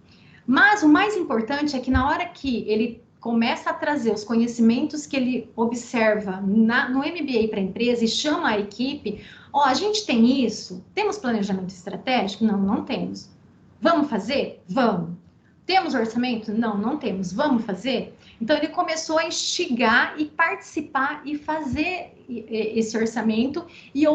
Mas o mais importante é que na hora que ele começa a trazer os conhecimentos que ele observa no MBA para a empresa e chama a equipe, a gente tem isso? Temos planejamento estratégico? Não, não temos. Vamos fazer? Vamos. Temos orçamento? Não, não temos. Vamos fazer? Então, ele começou a instigar e participar e fazer esse orçamento e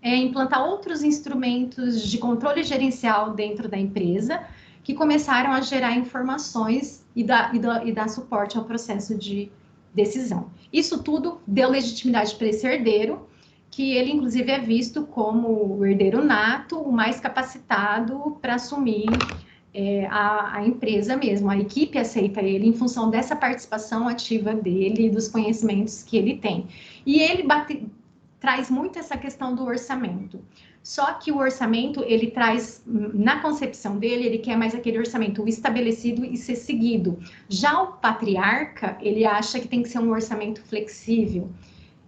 implantar outros instrumentos de controle gerencial dentro da empresa que começaram a gerar informações e dar suporte ao processo de decisão. Isso tudo deu legitimidade para esse herdeiro, que ele, inclusive, é visto como o herdeiro nato, o mais capacitado para assumir a empresa mesmo. A equipe aceita ele em função dessa participação ativa dele e dos conhecimentos que ele tem. E ele traz muito essa questão do orçamento. Só que o orçamento, ele traz, na concepção dele, ele quer mais aquele orçamento estabelecido e ser seguido. Já o patriarca, ele acha que tem que ser um orçamento flexível.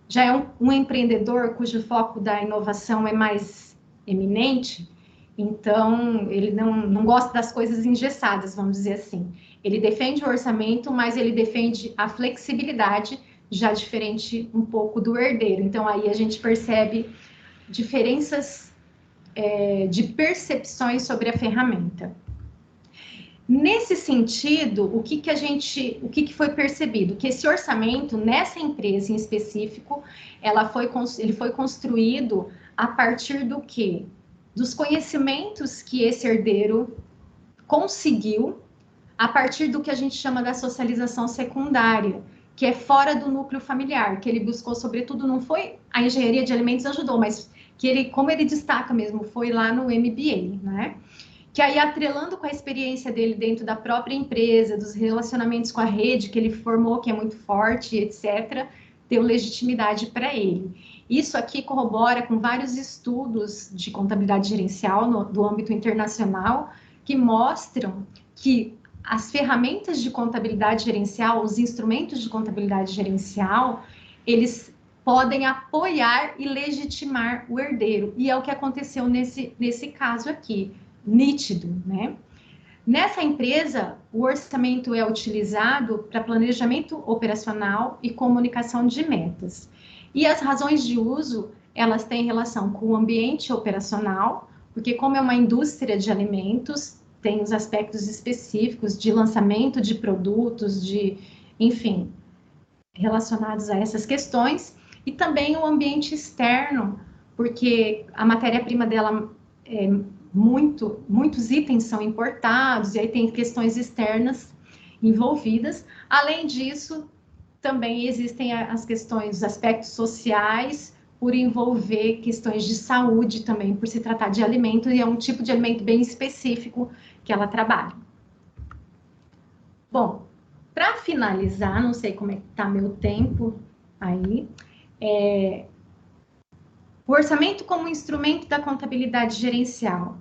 Já é um empreendedor cujo foco da inovação é mais eminente, então ele não gosta das coisas engessadas, vamos dizer assim. Ele defende o orçamento, mas ele defende a flexibilidade, já diferente um pouco do herdeiro. Então aí a gente percebe diferenças de percepções sobre a ferramenta. Nesse sentido, o que foi percebido? Que esse orçamento, nessa empresa em específico, ele foi construído a partir do quê? Dos conhecimentos que esse herdeiro conseguiu a partir do que a gente chama da socialização secundária, que é fora do núcleo familiar, que ele buscou, sobretudo, não foi a engenharia de alimentos ajudou, mas que ele, como ele destaca mesmo, foi lá no MBA, né? Que aí, atrelando com a experiência dele dentro da própria empresa, dos relacionamentos com a rede que ele formou, que é muito forte, etc., deu legitimidade para ele. Isso aqui corrobora com vários estudos de contabilidade gerencial do âmbito internacional, que mostram que as ferramentas de contabilidade gerencial, os instrumentos de contabilidade gerencial, eles podem apoiar e legitimar o herdeiro. E é o que aconteceu nesse caso aqui. Nítido, né? Nessa empresa, o orçamento é utilizado para planejamento operacional e comunicação de metas. E as razões de uso, elas têm relação com o ambiente operacional, porque como é uma indústria de alimentos, tem os aspectos específicos de lançamento de produtos, enfim, relacionados a essas questões, e também o ambiente externo, porque a matéria-prima dela muitos itens são importados, e aí tem questões externas envolvidas. Além disso, também existem as questões, os aspectos sociais, por envolver questões de saúde também, por se tratar de alimento, e é um tipo de alimento bem específico que ela trabalha. Bom, para finalizar, não sei como é que está meu tempo aí, o orçamento como instrumento da contabilidade gerencial.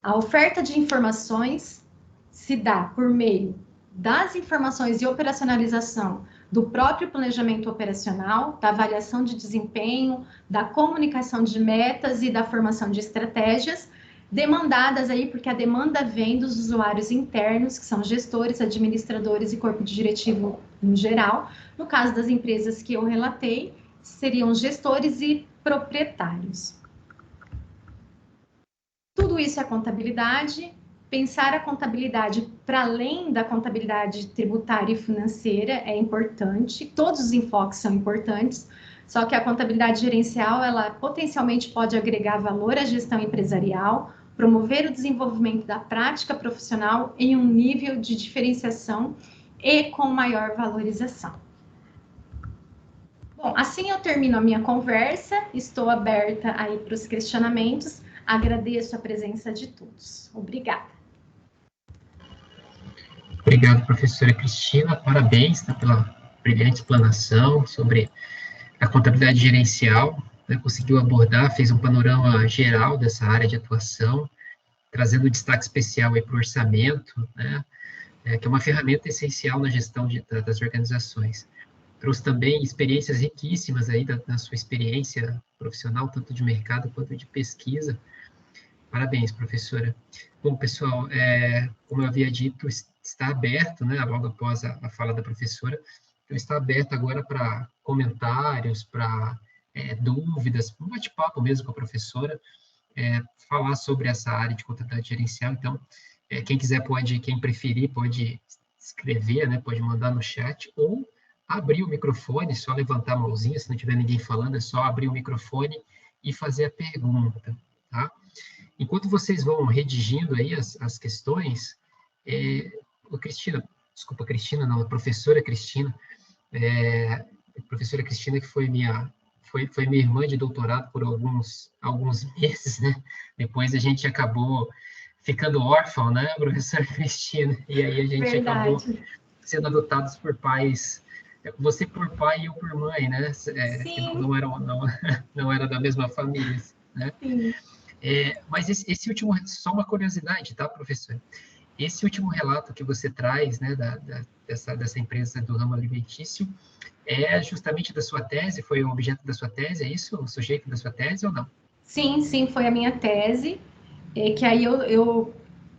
A oferta de informações se dá por meio das informações e operacionalização do próprio planejamento operacional, da avaliação de desempenho, da comunicação de metas e da formação de estratégias, demandadas aí, porque a demanda vem dos usuários internos, que são gestores, administradores e corpo diretivo em geral. No caso das empresas que eu relatei, seriam gestores e proprietários. Tudo isso é contabilidade. Pensar a contabilidade para além da contabilidade tributária e financeira é importante. Todos os enfoques são importantes, só que a contabilidade gerencial, ela potencialmente pode agregar valor à gestão empresarial, promover o desenvolvimento da prática profissional em um nível de diferenciação e com maior valorização. Bom, assim eu termino a minha conversa, estou aberta aí para os questionamentos, agradeço a presença de todos. Obrigada.
Obrigado, professora Cristina, parabéns, tá, pela brilhante explanação sobre a contabilidade gerencial, né, conseguiu abordar, fez um panorama geral dessa área de atuação, trazendo destaque especial para o orçamento, né, que é uma ferramenta essencial na gestão das organizações. Trouxe também experiências riquíssimas aí da sua experiência profissional, tanto de mercado quanto de pesquisa. Parabéns, professora. Bom, pessoal, como eu havia dito, está aberto, né, logo após a fala da professora, então está aberto agora para comentários, para dúvidas, um bate-papo mesmo com a professora, falar sobre essa área de contabilidade gerencial. Então, quem quiser quem preferir, pode escrever, né, pode mandar no chat, ou abrir o microfone, só levantar a mãozinha, se não tiver ninguém falando, é só abrir o microfone e fazer a pergunta, tá? Enquanto vocês vão redigindo aí as questões, a professora Cristina, que foi foi minha irmã de doutorado por alguns meses, né? Depois a gente acabou ficando órfão, né, professora Cristina? E aí a gente acabou sendo adotados por pais, você por pai e eu por mãe, né? Que não era da mesma família, né?
Sim.
Mas esse último, só uma curiosidade, tá, professora? Esse último relato que você traz, né, dessa empresa do ramo alimentício, é justamente da sua tese? Foi o objeto da sua tese, é isso? O sujeito da sua tese ou não?
Sim, foi a minha tese, que aí eu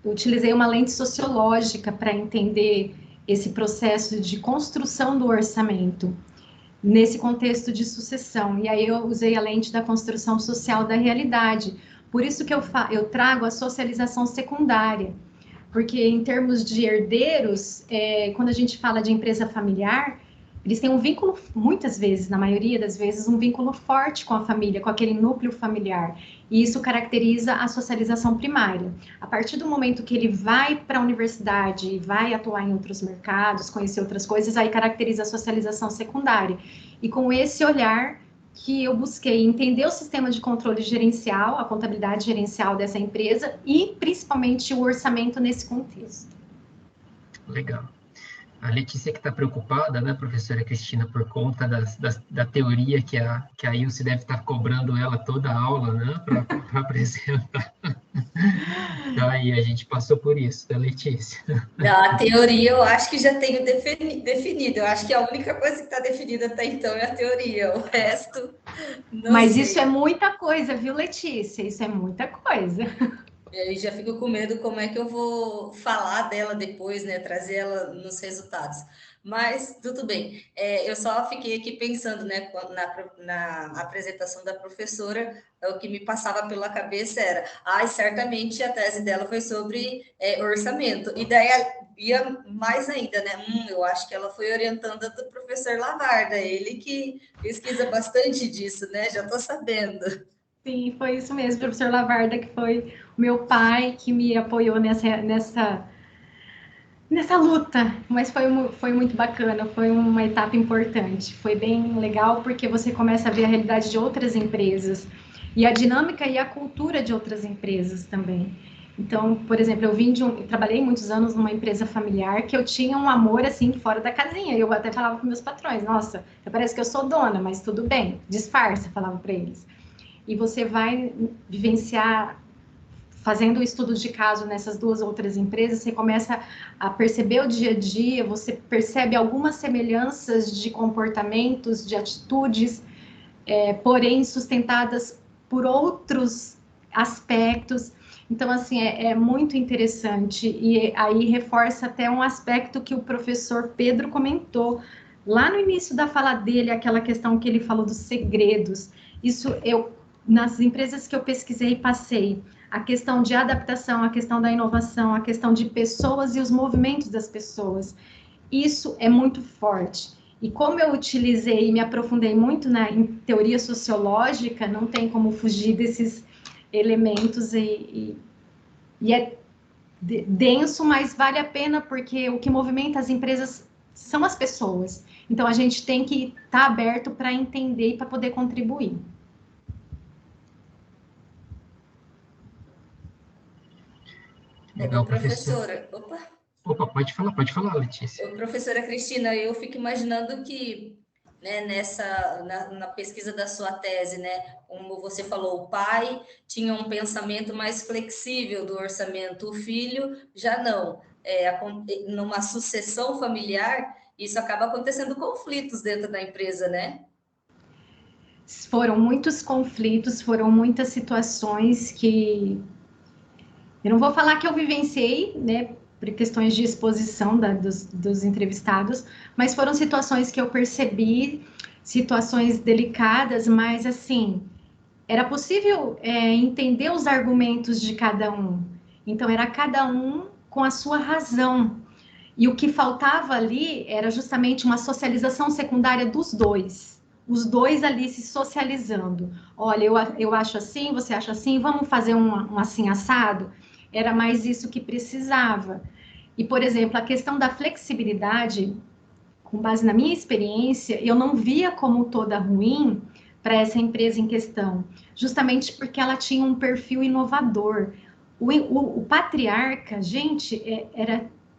utilizei uma lente sociológica para entender esse processo de construção do orçamento nesse contexto de sucessão. E aí eu usei a lente da construção social da realidade. Por isso que eu trago a socialização secundária, porque em termos de herdeiros, quando a gente fala de empresa familiar, eles têm um vínculo, muitas vezes, na maioria das vezes, um vínculo forte com a família, com aquele núcleo familiar. E isso caracteriza a socialização primária. A partir do momento que ele vai para a universidade e vai atuar em outros mercados, conhecer outras coisas, aí caracteriza a socialização secundária. E com esse olhar que eu busquei entender o sistema de controle gerencial, a contabilidade gerencial dessa empresa e, principalmente, o orçamento nesse contexto.
Legal. A Letícia que está preocupada, né, professora Cristina, por conta da teoria que a Ilse deve estar cobrando ela toda a aula, né, para apresentar. Tá, e a gente passou por isso, da Letícia.
Não, a teoria eu acho que já tenho definido. Eu acho que a única coisa que está definida até então é a teoria. O resto, não
Mas
sei.
Isso é muita coisa, viu, Letícia? Isso é muita coisa.
E aí já fico com medo como é que eu vou falar dela depois, né? Trazer ela nos resultados. Mas tudo bem. Eu só fiquei aqui pensando, né? Na apresentação da professora, o que me passava pela cabeça era, certamente a tese dela foi sobre orçamento. E daí ia mais ainda, né? Eu acho que ela foi orientanda do professor Lavarda, ele que pesquisa bastante disso, né? Já estou sabendo.
Sim, foi isso mesmo, professor Lavarda, que foi o meu pai que me apoiou nessa luta, mas foi muito bacana, foi uma etapa importante, foi bem legal porque você começa a ver a realidade de outras empresas e a dinâmica e a cultura de outras empresas também. Então, por exemplo, eu trabalhei muitos anos numa empresa familiar que eu tinha um amor assim fora da casinha. Eu até falava com meus patrões, nossa, parece que eu sou dona, mas tudo bem, disfarça, falava para eles. E você vai vivenciar, fazendo o estudo de caso nessas duas outras empresas, você começa a perceber o dia a dia, você percebe algumas semelhanças de comportamentos, de atitudes, porém sustentadas por outros aspectos. Então, assim, é muito interessante. E aí reforça até um aspecto que o professor Pedro comentou lá no início da fala dele, aquela questão que ele falou dos segredos. Isso nas empresas que eu pesquisei e passei, a questão de adaptação, a questão da inovação, a questão de pessoas e os movimentos das pessoas, isso é muito forte. E como eu utilizei e me aprofundei muito em teoria sociológica, não tem como fugir desses elementos e é denso, mas vale a pena porque o que movimenta as empresas são as pessoas. Então a gente tem que estar aberto para entender e para poder contribuir.
Legal,
professora.
Opa, pode falar, Letícia.
Professora Cristina, eu fico imaginando que, né, na pesquisa da sua tese, né, como você falou, o pai tinha um pensamento mais flexível do orçamento, o filho já não. Numa sucessão familiar, isso acaba acontecendo conflitos dentro da empresa, né?
Foram muitos conflitos, foram muitas situações que eu não vou falar que eu vivenciei, né, por questões de exposição dos entrevistados, mas foram situações que eu percebi, situações delicadas, mas assim, era possível entender os argumentos de cada um. Então, era cada um com a sua razão. E o que faltava ali era justamente uma socialização secundária dos dois. Os dois ali se socializando. Olha, eu acho assim, você acha assim, vamos fazer um assim assado? Era mais isso que precisava. E, por exemplo, a questão da flexibilidade, com base na minha experiência, eu não via como toda ruim, para essa empresa em questão, justamente porque ela tinha um perfil inovador. O patriarca, gente,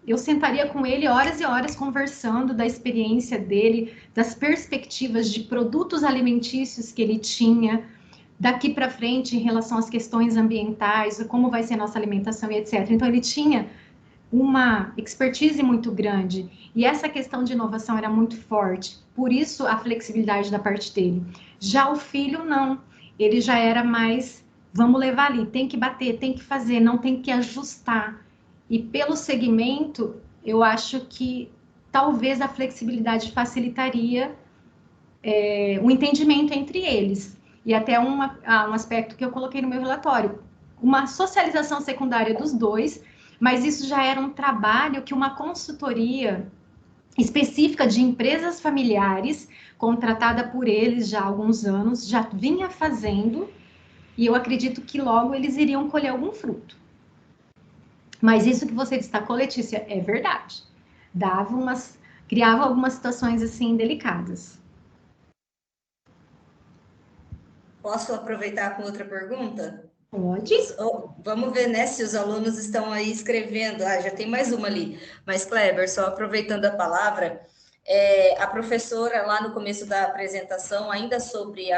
eu sentaria com ele horas e horas conversando da experiência dele, das perspectivas de produtos alimentícios que ele tinha daqui para frente em relação às questões ambientais, como vai ser a nossa alimentação e etc. Então, ele tinha uma expertise muito grande e essa questão de inovação era muito forte, por isso a flexibilidade da parte dele. Já o filho, não, ele já era mais, vamos levar ali, tem que bater, tem que fazer, não tem que ajustar. E pelo segmento, eu acho que talvez a flexibilidade facilitaria o entendimento entre eles. E até um aspecto que eu coloquei no meu relatório, uma socialização secundária dos dois, mas isso já era um trabalho que uma consultoria específica de empresas familiares, contratada por eles já há alguns anos, já vinha fazendo, e eu acredito que logo eles iriam colher algum fruto. Mas isso que você destacou, Letícia, é verdade. Criava algumas situações assim delicadas.
Posso aproveitar com outra pergunta?
Pode.
Vamos ver, né, se os alunos estão aí escrevendo. Já tem mais uma ali. Mas, Kleber, só aproveitando a palavra, a professora, lá no começo da apresentação, ainda sobre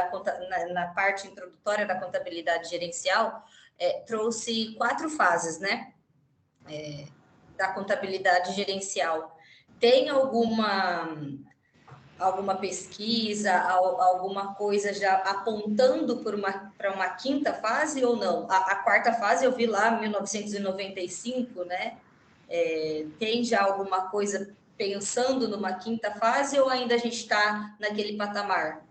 na parte introdutória da contabilidade gerencial, trouxe 4 fases, né, da contabilidade gerencial. Tem alguma pesquisa, alguma coisa já apontando para uma quinta fase ou não? A quarta fase eu vi lá, 1995, né? Tem já alguma coisa pensando numa quinta fase ou ainda a gente está naquele patamar?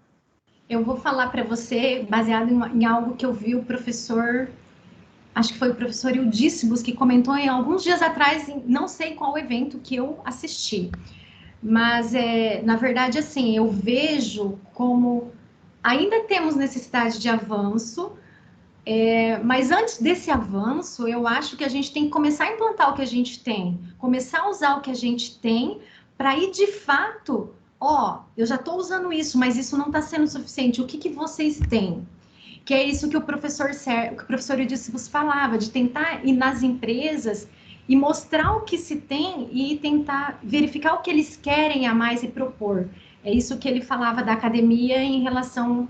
Eu vou falar para você, baseado em algo que eu vi o professor, acho que foi o professor Eudícibus, que comentou em alguns dias atrás, não sei qual evento que eu assisti. Mas, na verdade, assim, eu vejo como ainda temos necessidade de avanço, mas antes desse avanço, eu acho que a gente tem que começar a implantar o que a gente tem, começar a usar o que a gente tem, para ir de fato, eu já estou usando isso, mas isso não está sendo suficiente, o que vocês têm? Que é isso que o professor Eudícibus falava, de tentar ir nas empresas e mostrar o que se tem e tentar verificar o que eles querem a mais e propor. É isso que ele falava da academia em relação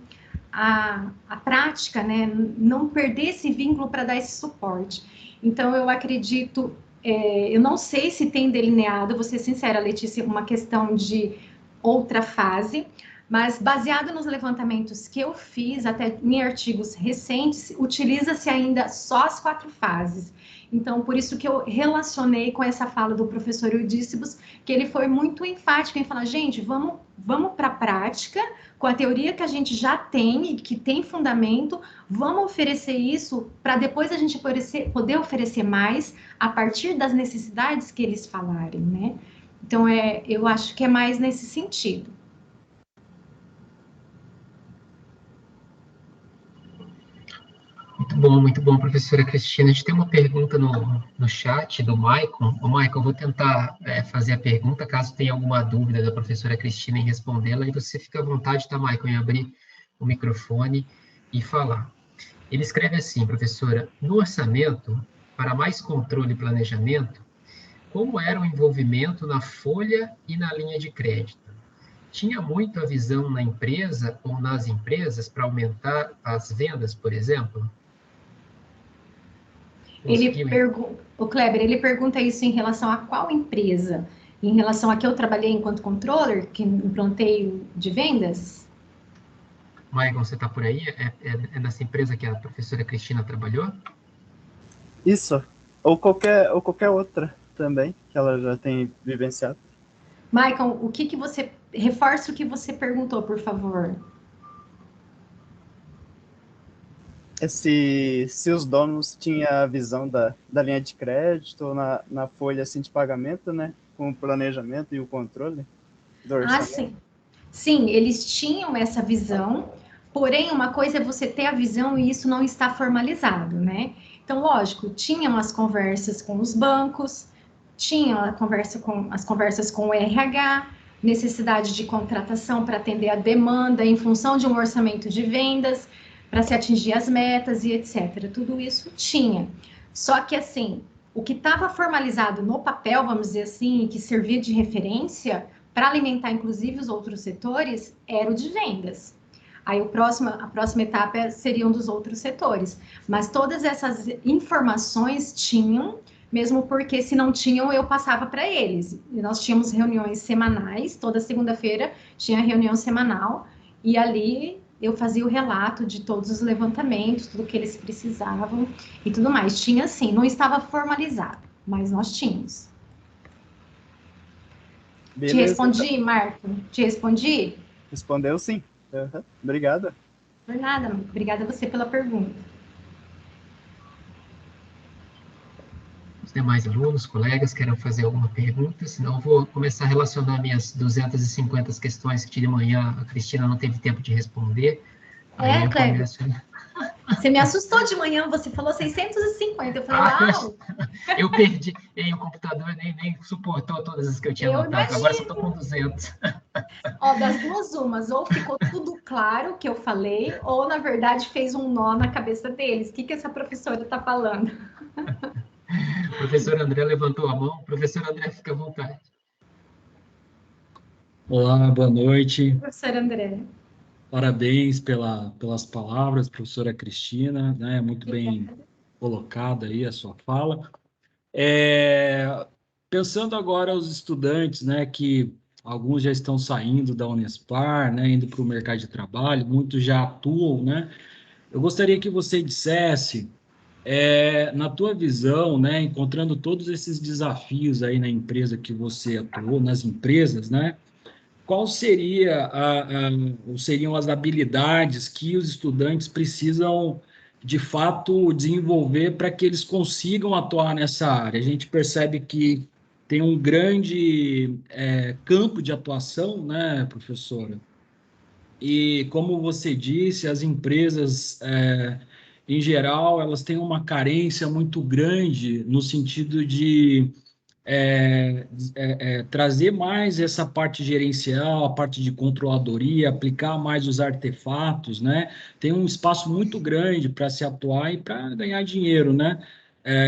à prática, né? Não perder esse vínculo para dar esse suporte. Então, eu acredito, eu não sei se tem delineado, vou ser sincera, Letícia, uma questão de outra fase, mas baseado nos levantamentos que eu fiz, até em artigos recentes, utiliza-se ainda só as 4 fases. Então, por isso que eu relacionei com essa fala do professor Eudícibus, que ele foi muito enfático em falar, gente, vamos para a prática, com a teoria que a gente já tem e que tem fundamento, vamos oferecer isso para depois a gente poder oferecer mais a partir das necessidades que eles falarem, né? Então, eu acho que é mais nesse sentido.
Muito bom, professora Cristina. A gente tem uma pergunta no chat do Maicon. Maicon, eu vou tentar fazer a pergunta, caso tenha alguma dúvida da professora Cristina em respondê-la, e você fica à vontade, tá, Maicon, em abrir o microfone e falar. Ele escreve assim, professora, no orçamento, para mais controle e planejamento, como era o envolvimento na folha e na linha de crédito? Tinha muito a visão na empresa ou nas empresas para aumentar as vendas, por exemplo?
O Kleber, ele pergunta isso em relação a qual empresa? Em relação a que eu trabalhei enquanto controller, que implantei de vendas?
Maicon, você está por aí? É nessa empresa que a professora Cristina trabalhou?
Isso, ou qualquer outra também, que ela já tem vivenciado.
Maicon, o que você... Reforça o que você perguntou, por favor.
Se os donos tinham a visão da linha de crédito na folha assim, de pagamento, né? Com o planejamento e o controle do orçamento.
Sim. Sim, eles tinham essa visão, porém, uma coisa é você ter a visão e isso não está formalizado, né? Então, lógico, tinham as conversas com os bancos, tinham as conversas com o RH, necessidade de contratação para atender a demanda em função de um orçamento de vendas, para se atingir as metas e etc. Tudo isso tinha. Só que, assim, o que estava formalizado no papel, vamos dizer assim, que servia de referência para alimentar, inclusive, os outros setores, era o de vendas. Aí a próxima etapa seria um dos outros setores. Mas todas essas informações tinham, mesmo porque se não tinham, eu passava para eles. E nós tínhamos reuniões semanais, toda segunda-feira tinha reunião semanal, e ali eu fazia o relato de todos os levantamentos, tudo que eles precisavam e tudo mais. Tinha sim, não estava formalizado, mas nós tínhamos. Beleza. Te respondi, Marco? Te respondi?
Respondeu sim. Uhum. Obrigada.
Por nada, obrigada a você pela pergunta.
Os demais alunos, colegas, querem fazer alguma pergunta? Senão eu vou começar a relacionar minhas 250 questões que de manhã a Cristina não teve tempo de responder.
Cleber, você me assustou de manhã, você falou 650, eu falei, uau!
Eu perdi, e o computador nem suportou todas as que eu tinha anotado, agora só estou com 200.
Ó, das duas umas, ou ficou tudo claro que eu falei, ou na verdade fez um nó na cabeça deles. O que essa professora está falando?
O professor André levantou a mão. Professor André, fica à vontade.
Olá, boa noite.
Professor André.
Parabéns pelas palavras, professora Cristina, né? Muito bem colocada aí a sua fala. Pensando agora os estudantes, né, que alguns já estão saindo da Unespar, né, indo para o mercado de trabalho, muitos já atuam, né? Eu gostaria que você dissesse, na tua visão, né, encontrando todos esses desafios aí na empresa que você atuou, nas empresas, né, qual seriam as habilidades que os estudantes precisam, de fato, desenvolver para que eles consigam atuar nessa área? A gente percebe que tem um grande campo de atuação, né, professora? E, como você disse, as empresas, em geral, elas têm uma carência muito grande no sentido de trazer mais essa parte gerencial, a parte de controladoria, aplicar mais os artefatos, né? Tem um espaço muito grande para se atuar e para ganhar dinheiro, né?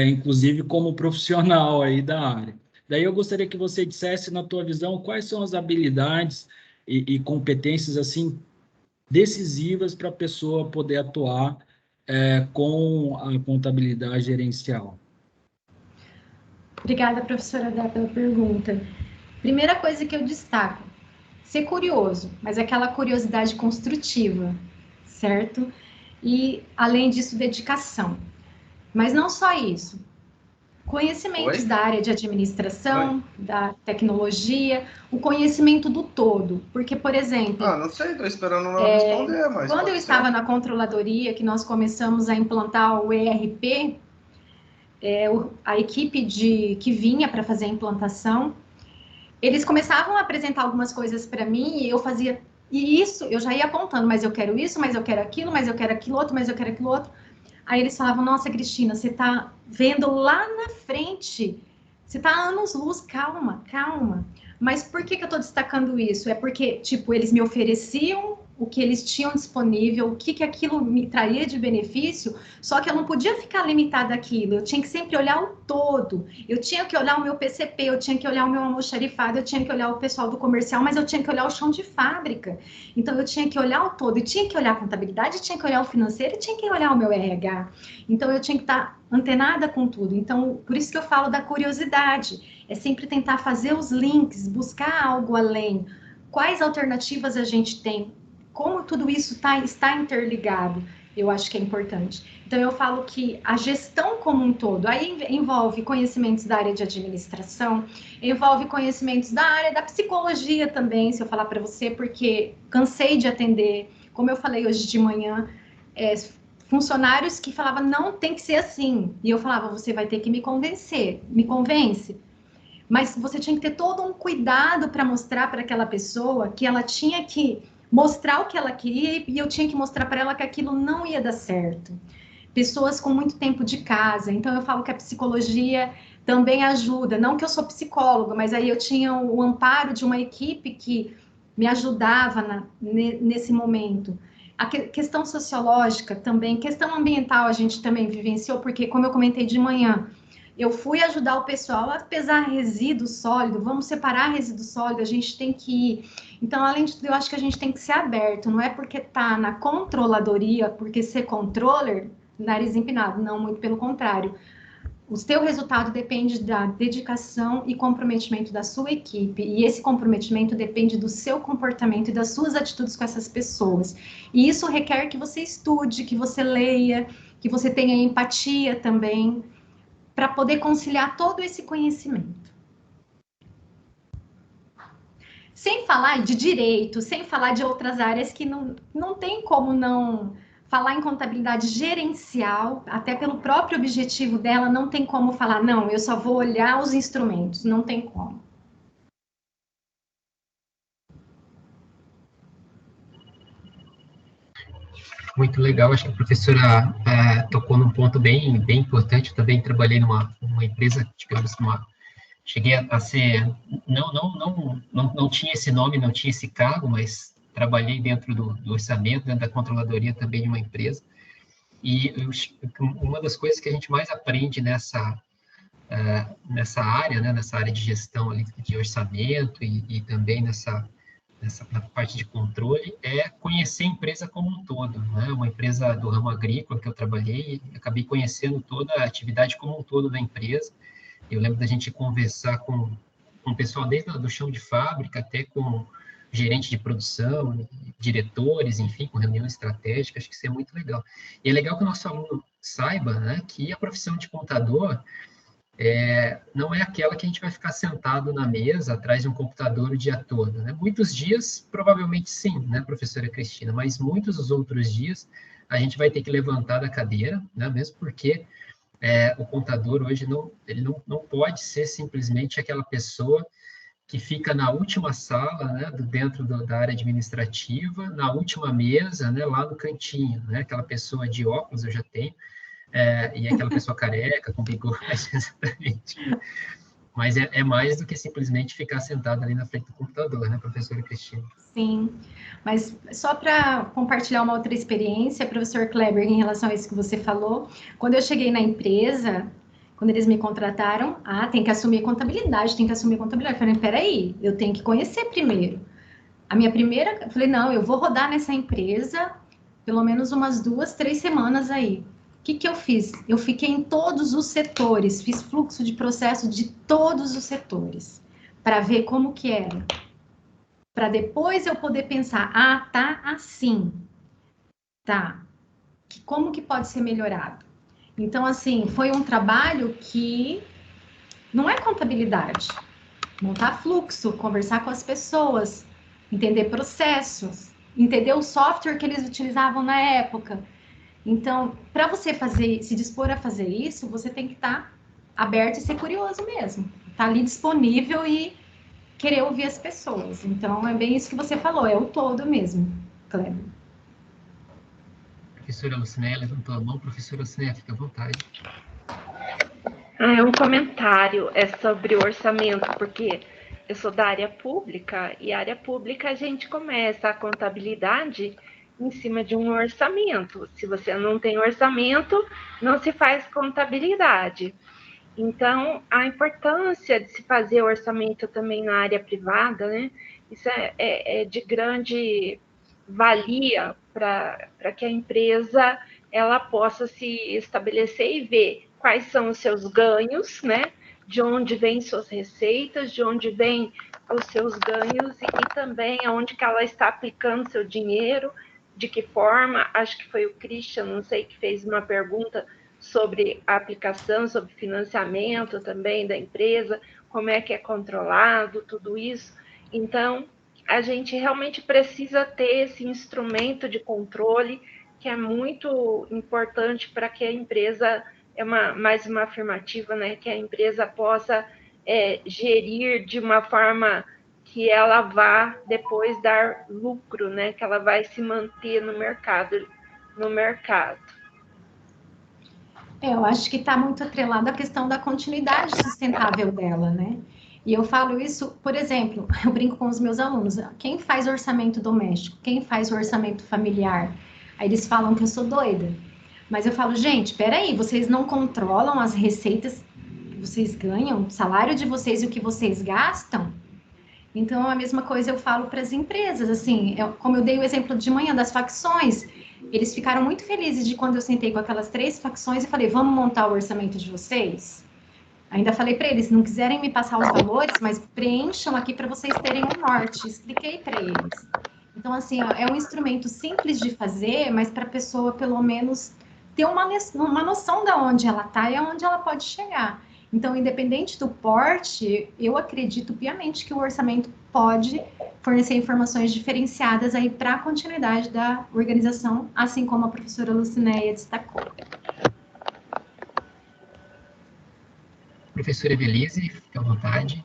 Inclusive como profissional aí da área. Daí eu gostaria que você dissesse, na tua visão, quais são as habilidades e competências assim decisivas para a pessoa poder atuar com a contabilidade gerencial.
Obrigada, professora Dá, pela pergunta. Primeira coisa que eu destaco, ser curioso, mas aquela curiosidade construtiva, certo? E, além disso, dedicação. Mas não só isso. Conhecimentos da área de administração, da tecnologia, o conhecimento do todo. Porque, por exemplo...
não sei, estou esperando ela responder, mas...
Quando eu estava na controladoria, que nós começamos a implantar o ERP, a equipe que vinha para fazer a implantação, eles começavam a apresentar algumas coisas para mim e eu fazia isso, eu já ia apontando, mas eu quero isso, mas eu quero aquilo, mas eu quero aquilo outro, mas eu quero aquilo outro. Aí eles falavam, nossa, Cristina, você está vendo lá na frente, você está anos-luz, calma. Mas por que eu estou destacando isso? É porque, tipo, eles me ofereciam o que eles tinham disponível, o que aquilo me traria de benefício, só que eu não podia ficar limitada àquilo, eu tinha que sempre olhar o todo, eu tinha que olhar o meu PCP, eu tinha que olhar o meu almoxarifado, eu tinha que olhar o pessoal do comercial, mas eu tinha que olhar o chão de fábrica, então eu tinha que olhar o todo, eu tinha que olhar a contabilidade, tinha que olhar o financeiro, tinha que olhar o meu RH, então eu tinha que estar antenada com tudo, então por isso que eu falo da curiosidade, é sempre tentar fazer os links, buscar algo além, quais alternativas a gente tem, como tudo isso está interligado, eu acho que é importante. Então, eu falo que a gestão como um todo, aí envolve conhecimentos da área de administração, envolve conhecimentos da área da psicologia também, se eu falar para você, porque cansei de atender, como eu falei hoje de manhã, funcionários que falavam, não tem que ser assim. E eu falava, você vai ter que me convencer, me convence. Mas você tinha que ter todo um cuidado para mostrar para aquela pessoa que ela tinha que mostrar o que ela queria e eu tinha que mostrar para ela que aquilo não ia dar certo. pessoas com muito tempo de casa. Então, eu falo que a psicologia também ajuda. Não que eu sou psicóloga, mas aí eu tinha o amparo de uma equipe que me ajudava nesse momento. A questão sociológica também, questão ambiental a gente também vivenciou, porque, como eu comentei de manhã, eu fui ajudar o pessoal a pesar resíduo sólido, vamos separar resíduo sólido, a gente tem que ir. Então, além de tudo, eu acho que a gente tem que ser aberto, não é porque tá na controladoria, porque ser controller, nariz empinado, não, muito pelo contrário. O seu resultado depende da dedicação e comprometimento da sua equipe, e esse comprometimento depende do seu comportamento e das suas atitudes com essas pessoas. E isso requer que você estude, que você leia, que você tenha empatia também, para poder conciliar todo esse conhecimento. Sem falar de direito, sem falar de outras áreas que não tem como não falar em contabilidade gerencial, até pelo próprio objetivo dela, não tem como falar, não, eu só vou olhar os instrumentos, não tem como.
Muito legal, acho que a professora tocou num ponto bem importante. Eu também trabalhei numa empresa, digamos, cheguei a ser, não tinha esse nome, não tinha esse cargo, mas trabalhei dentro do orçamento, dentro da controladoria também de uma empresa. E uma das coisas que a gente mais aprende nessa área, né, nessa área de gestão ali, de orçamento e também na parte de controle, é conhecer a empresa como um todo, né? Uma empresa do ramo agrícola que eu trabalhei, acabei conhecendo toda a atividade como um todo da empresa. Eu lembro da gente conversar com o pessoal desde do chão de fábrica até com gerente de produção, diretores, enfim, com reunião estratégica. Acho que isso é muito legal. E é legal que o nosso aluno saiba, né, que a profissão de contador não é aquela que a gente vai ficar sentado na mesa, atrás de um computador o dia todo, né? Muitos dias, provavelmente sim, né, professora Cristina, mas muitos dos outros dias a gente vai ter que levantar da cadeira, né, mesmo porque o contador hoje ele não pode ser simplesmente aquela pessoa que fica na última sala, né, dentro da área administrativa, na última mesa, né, lá no cantinho, né, aquela pessoa de óculos eu já tenho, e aquela pessoa careca, com bigode, exatamente. Mas é mais do que simplesmente ficar sentado ali na frente do computador, né, professora Cristina?
Sim, mas só para compartilhar uma outra experiência, professor Kleber, em relação a isso que você falou, quando eu cheguei na empresa, quando eles me contrataram, tem que assumir contabilidade, tem que assumir contabilidade. Eu falei, peraí, eu tenho que conhecer primeiro. A minha primeira, eu falei, não, eu vou rodar nessa empresa pelo menos umas 2, 3 semanas aí. O que eu fiz? Eu fiquei em todos os setores, fiz fluxo de processo de todos os setores, para ver como que era. Para depois eu poder pensar, tá assim, tá, como que pode ser melhorado? Então, assim, foi um trabalho que não é contabilidade, montar fluxo, conversar com as pessoas, entender processos, entender o software que eles utilizavam na época. Então, para você se dispor a fazer isso, você tem que estar aberto e ser curioso mesmo, estar ali disponível e querer ouvir as pessoas. Então, é bem isso que você falou, é o todo mesmo, Kleber.
Professora Lucinéia levantou a mão. Professora Lucinéia, fica à vontade.
É um comentário, sobre o orçamento, porque eu sou da área pública, e a área pública a gente começa a contabilidade em cima de um orçamento. Se você não tem orçamento, não se faz contabilidade. Então, a importância de se fazer orçamento também na área privada, né? Isso é de grande valia para que a empresa ela possa se estabelecer e ver quais são os seus ganhos, né? De onde vêm suas receitas, de onde vêm os seus ganhos e também aonde que ela está aplicando seu dinheiro, de que forma. Acho que foi o Christian, não sei, que fez uma pergunta sobre a aplicação, sobre financiamento também da empresa, como é que é controlado, tudo isso. Então, a gente realmente precisa ter esse instrumento de controle, que é muito importante para que a empresa, mais uma afirmativa, né, que a empresa possa gerir de uma forma que ela vá depois dar lucro, né, que ela vai se manter no mercado.
Eu acho que está muito atrelado à questão da continuidade sustentável dela, né? E eu falo isso, por exemplo, eu brinco com os meus alunos, quem faz orçamento doméstico, quem faz o orçamento familiar? Aí eles falam que eu sou doida. Mas eu falo, gente, peraí, vocês não controlam as receitas que vocês ganham, o salário de vocês e o que vocês gastam? Então, a mesma coisa eu falo para as empresas, assim, como eu dei o exemplo de manhã das facções, eles ficaram muito felizes de quando eu sentei com aquelas 3 facções e falei, vamos montar o orçamento de vocês? Ainda falei para eles, se não quiserem me passar os valores, mas preencham aqui para vocês terem um norte. Expliquei para eles. Então, assim, é um instrumento simples de fazer, mas para a pessoa, pelo menos, ter uma noção de onde ela está e aonde ela pode chegar. Então, independente do porte, eu acredito piamente que o orçamento pode fornecer informações diferenciadas aí para a continuidade da organização, assim como a professora Lucinéia destacou.
Professora Evelise, fique à vontade.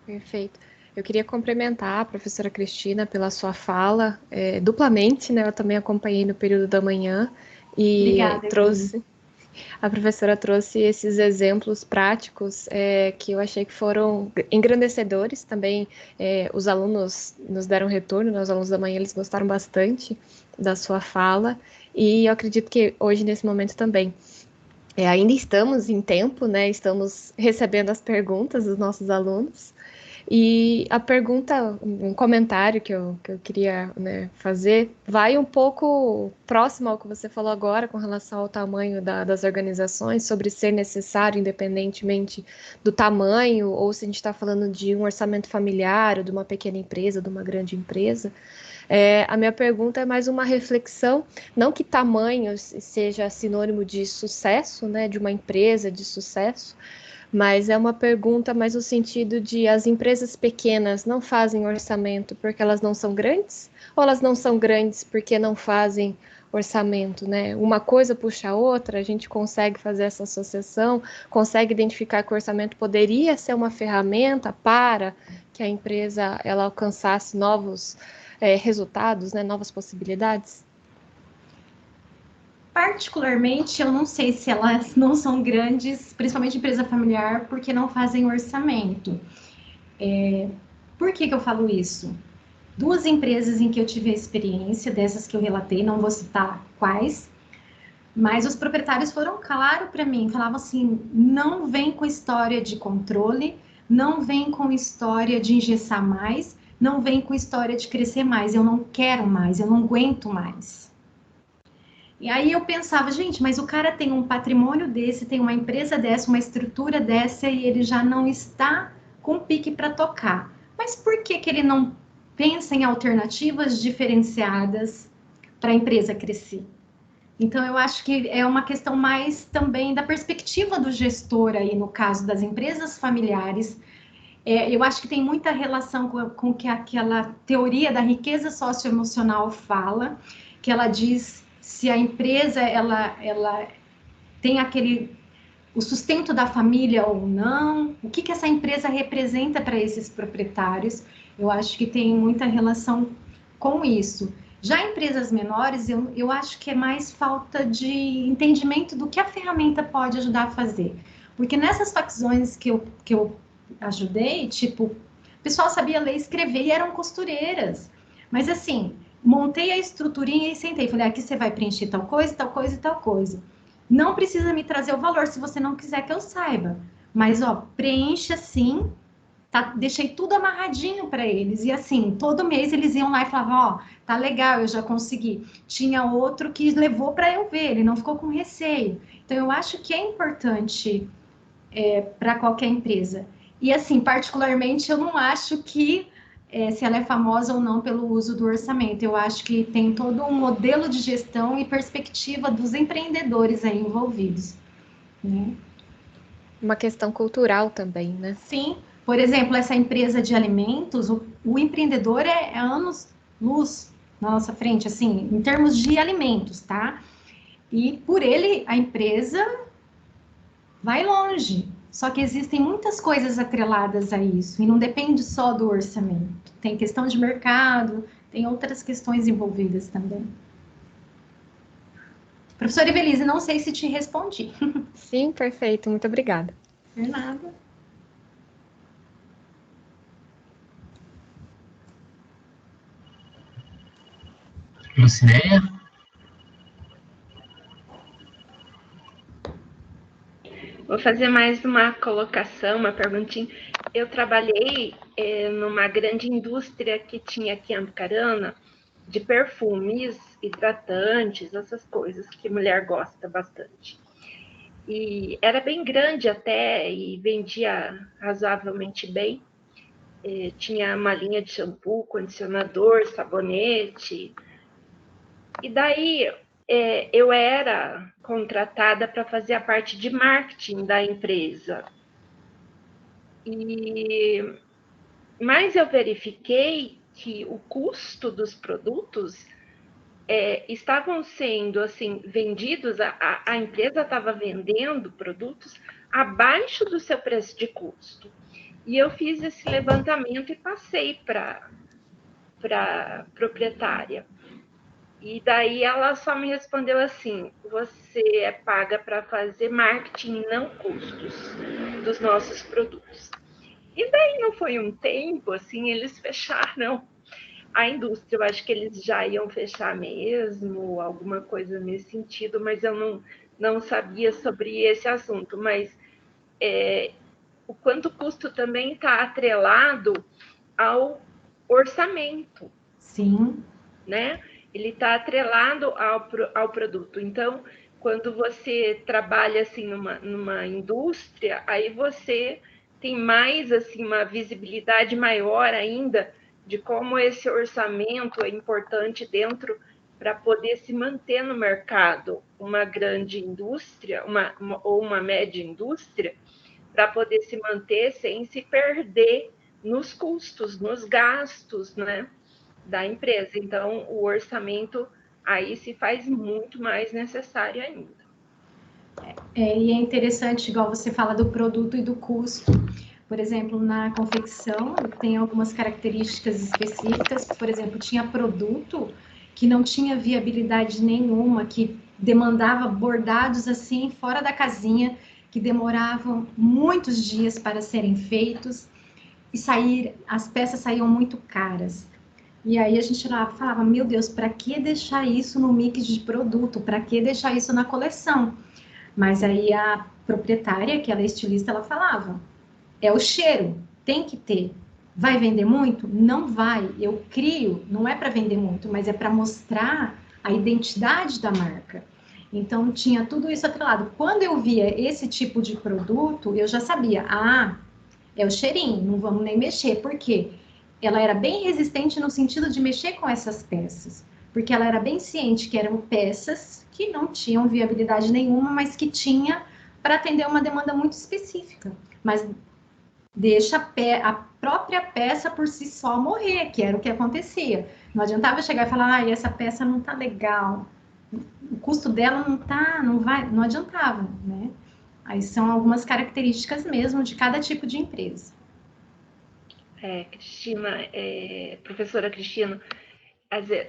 Perfeito. Eu queria complementar a professora Cristina pela sua fala, duplamente, né? Eu também acompanhei no período da manhã e
Obrigada,
a professora trouxe esses exemplos práticos que eu achei que foram engrandecedores também. Os alunos nos deram retorno, né? Os alunos da manhã, eles gostaram bastante da sua fala e eu acredito que hoje, nesse momento também. Ainda estamos em tempo, né? Estamos recebendo as perguntas dos nossos alunos. E a pergunta, um comentário que eu queria, né, fazer, vai um pouco próximo ao que você falou agora com relação ao tamanho das organizações, sobre ser necessário, independentemente do tamanho, ou se a gente está falando de um orçamento familiar, ou de uma pequena empresa, de uma grande empresa. A minha pergunta é mais uma reflexão, não que tamanho seja sinônimo de sucesso, né, de uma empresa de sucesso, mas é uma pergunta mais no sentido de as empresas pequenas não fazem orçamento porque elas não são grandes? Ou elas não são grandes porque não fazem orçamento, né? Uma coisa puxa a outra, a gente consegue fazer essa associação, consegue identificar que o orçamento poderia ser uma ferramenta para que a empresa ela alcançasse novos resultados, né? Novas possibilidades?
Particularmente, eu não sei se elas não são grandes, principalmente empresa familiar, porque não fazem orçamento. Por que eu falo isso? 2 empresas em que eu tive a experiência, dessas que eu relatei, não vou citar quais, mas os proprietários foram claros para mim, falavam assim, não vem com história de controle, não vem com história de engessar mais, não vem com história de crescer mais, eu não quero mais, eu não aguento mais. E aí eu pensava, gente, mas o cara tem um patrimônio desse, tem uma empresa dessa, uma estrutura dessa, e ele já não está com pique para tocar. Mas por que ele não pensa em alternativas diferenciadas para a empresa crescer? Então, eu acho que é uma questão mais também da perspectiva do gestor aí, no caso das empresas familiares. Eu acho que tem muita relação com o que aquela teoria da riqueza socioemocional fala, que ela diz se a empresa ela tem o sustento da família ou não, o que essa empresa representa para esses proprietários. Eu acho que tem muita relação com isso. Já empresas menores, eu acho que é mais falta de entendimento do que a ferramenta pode ajudar a fazer. Porque nessas facções que eu ajudei, tipo, o pessoal sabia ler e escrever e eram costureiras. Mas assim, montei a estruturinha e sentei. Falei, aqui você vai preencher tal coisa, tal coisa e tal coisa. Não precisa me trazer o valor se você não quiser que eu saiba. Mas, ó, preencha assim, tá? Deixei tudo amarradinho para eles. E assim, todo mês eles iam lá e falavam, ó, tá legal, eu já consegui. Tinha outro que levou para eu ver, ele não ficou com receio. Então, eu acho que é importante para qualquer empresa. E assim, particularmente, eu não acho que se ela é famosa ou não pelo uso do orçamento. Eu acho que tem todo um modelo de gestão e perspectiva dos empreendedores aí envolvidos, né?
Uma questão cultural também, né?
Sim. Por exemplo, essa empresa de alimentos, o empreendedor é anos-luz na nossa frente, assim, em termos de alimentos, tá? E por ele, a empresa vai longe. Só que existem muitas coisas atreladas a isso, e não depende só do orçamento. Tem questão de mercado, tem outras questões envolvidas também. Professora Evelise, não sei se te respondi.
Sim, perfeito. Muito obrigada.
De nada.
Lucinéia?
Vou fazer mais uma colocação, uma perguntinha. Eu trabalhei numa grande indústria que tinha aqui em Apucarana, de perfumes, hidratantes, essas coisas que mulher gosta bastante. E era bem grande até, e vendia razoavelmente bem. Tinha uma linha de shampoo, condicionador, sabonete. E daí eu era contratada para fazer a parte de marketing da empresa. Mas eu verifiquei que o custo dos produtos estavam sendo assim vendidos, a empresa estava vendendo produtos abaixo do seu preço de custo. E eu fiz esse levantamento e passei para a proprietária. E daí ela só me respondeu assim: você é paga para fazer marketing, não custos dos nossos produtos. E daí não foi um tempo, assim, eles fecharam a indústria. Eu acho que eles já iam fechar mesmo, alguma coisa nesse sentido, mas eu não sabia sobre esse assunto. Mas o quanto custo também está atrelado ao orçamento.
Sim.
Né? Ele está atrelado ao produto. Então, quando você trabalha assim numa indústria, aí você tem mais assim uma visibilidade maior ainda de como esse orçamento é importante dentro para poder se manter no mercado. Uma grande indústria, ou uma média indústria, para poder se manter sem se perder nos custos, nos gastos, né, da empresa. Então, o orçamento aí se faz muito mais necessário ainda.
E é interessante, igual você fala do produto e do custo. Por exemplo, na confecção, tem algumas características específicas. Por exemplo, tinha produto que não tinha viabilidade nenhuma, que demandava bordados assim, fora da casinha, que demoravam muitos dias para serem feitos, e as peças saíam muito caras. E aí a gente lá falava, meu Deus, para que deixar isso no mix de produto? Para que deixar isso na coleção? Mas aí a proprietária, que ela é estilista, ela falava, é o cheiro, tem que ter. Vai vender muito? Não vai. Eu crio, não é para vender muito, mas é para mostrar a identidade da marca. Então, tinha tudo isso atrelado. Quando eu via esse tipo de produto, eu já sabia, é o cheirinho, não vamos nem mexer. Por quê? Ela era bem resistente no sentido de mexer com essas peças, porque ela era bem ciente que eram peças que não tinham viabilidade nenhuma, mas que tinha para atender uma demanda muito específica. Mas deixa a própria peça por si só morrer, que era o que acontecia. Não adiantava chegar e falar, essa peça não tá legal, o custo dela não adiantava, né? Aí são algumas características mesmo de cada tipo de empresa.
Cristina, professora Cristina,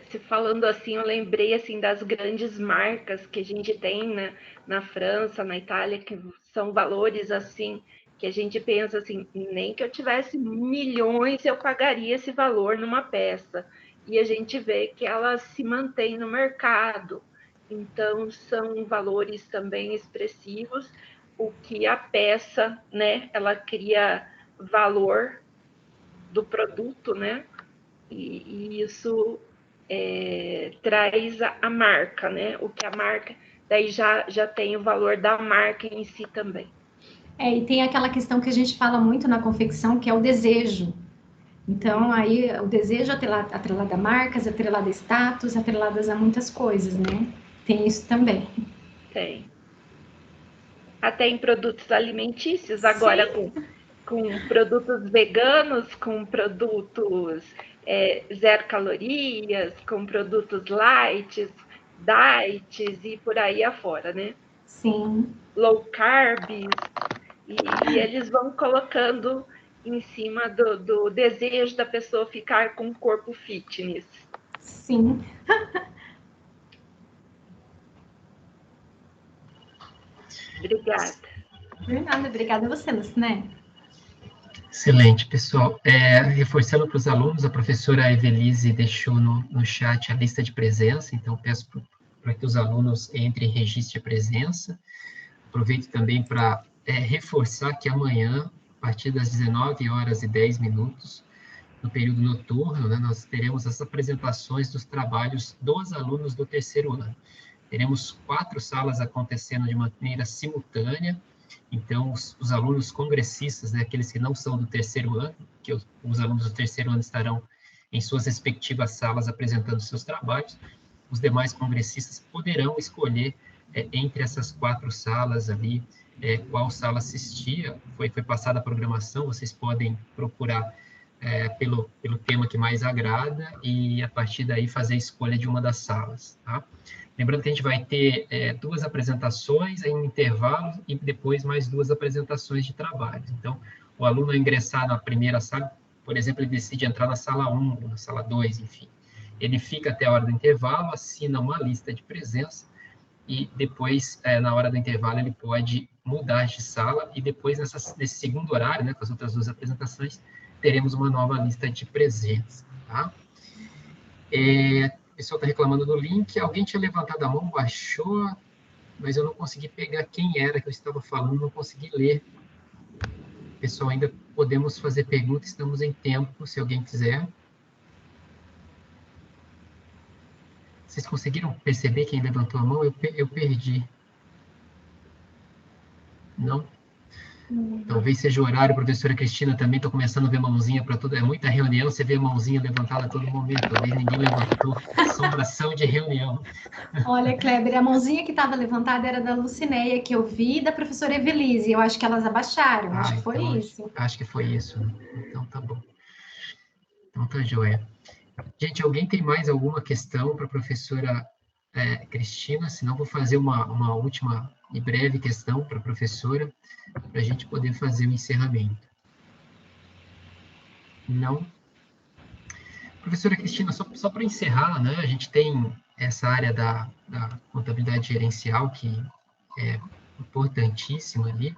se falando assim, eu lembrei assim das grandes marcas que a gente tem, né, na França, na Itália, que são valores assim que a gente pensa assim, nem que eu tivesse milhões eu pagaria esse valor numa peça. E a gente vê que elas se mantêm no mercado. Então são valores também expressivos, o que a peça, né, ela cria valor do produto, né? E isso traz a marca, né? O que a marca, daí já tem o valor da marca em si também.
E tem aquela questão que a gente fala muito na confecção, que é o desejo. Então, aí, o desejo atrelado a marcas, atrelado a status, atreladas a muitas coisas, né? Tem isso também.
Tem. Até em produtos alimentícios, agora com produtos veganos, com produtos zero calorias, com produtos light, diets e por aí afora, né?
Sim.
Low carb, e eles vão colocando em cima do desejo da pessoa ficar com um corpo fitness.
Sim.
Obrigada.
Fernanda, obrigada a você, Luciné.
Excelente, pessoal. Reforçando para os alunos, a professora Evelise deixou no chat a lista de presença, então peço para que os alunos entrem e registrem a presença. Aproveito também para reforçar que amanhã, a partir das 19h10, no período noturno, né, nós teremos as apresentações dos trabalhos dos alunos do terceiro ano. Teremos 4 salas acontecendo de maneira simultânea. Então, os alunos congressistas, né, aqueles que não são do terceiro ano, que os alunos do terceiro ano estarão em suas respectivas salas apresentando seus trabalhos, os demais congressistas poderão escolher entre essas 4 salas ali, qual sala assistir. Foi passada a programação, vocês podem procurar pelo tema que mais agrada e, a partir daí, fazer a escolha de uma das salas, tá? Lembrando que a gente vai ter 2 apresentações em intervalo e depois mais 2 apresentações de trabalhos. Então, o aluno ao ingressar na primeira sala, por exemplo, ele decide entrar na sala 1 ou na sala 2, enfim. Ele fica até a hora do intervalo, assina uma lista de presença e depois, na hora do intervalo, ele pode mudar de sala e depois, nesse segundo horário, né, com as outras 2 apresentações, teremos uma nova lista de presença, tá? O pessoal está reclamando do link. Alguém tinha levantado a mão, baixou, mas eu não consegui pegar quem era que eu estava falando, não consegui ler. Pessoal, ainda podemos fazer perguntas, estamos em tempo, se alguém quiser. Vocês conseguiram perceber quem levantou a mão? Eu perdi. Não? Talvez seja o horário, professora Cristina, também estou começando a ver mãozinha para tudo. É muita reunião, você vê a mãozinha levantada a todo momento. Talvez ninguém levantou. Assombração de reunião.
Olha, Kleber, a mãozinha que estava levantada era da Lucinéia, que eu vi, e da professora Evelise. Eu acho que elas abaixaram, acho que foi
então,
isso.
Acho que foi isso. Então tá bom. Então tá joia. Gente, alguém tem mais alguma questão para a professora Cristina? Senão vou fazer uma última e breve questão para a professora, para a gente poder fazer o encerramento. Não? Professora Cristina, só para encerrar, né, a gente tem essa área da contabilidade gerencial, que é importantíssima ali,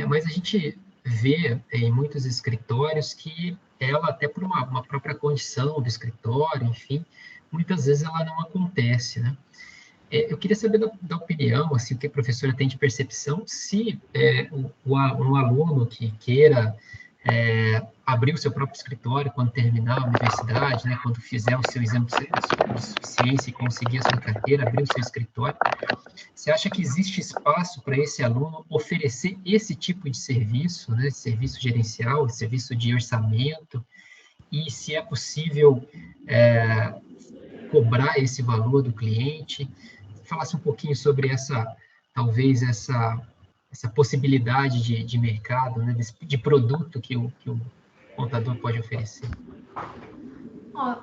mas a gente vê em muitos escritórios que ela, até por uma própria condição do escritório, enfim, muitas vezes ela não acontece, né? Eu queria saber da opinião, assim, o que a professora tem de percepção, se um aluno que queira abrir o seu próprio escritório quando terminar a universidade, né, quando fizer o seu exame de suficiência e conseguir a sua carteira, abrir o seu escritório, você acha que existe espaço para esse aluno oferecer esse tipo de serviço, né, serviço gerencial, serviço de orçamento, e se é possível cobrar esse valor do cliente? Falasse um pouquinho sobre talvez essa possibilidade de mercado, né, de produto que o contador pode oferecer.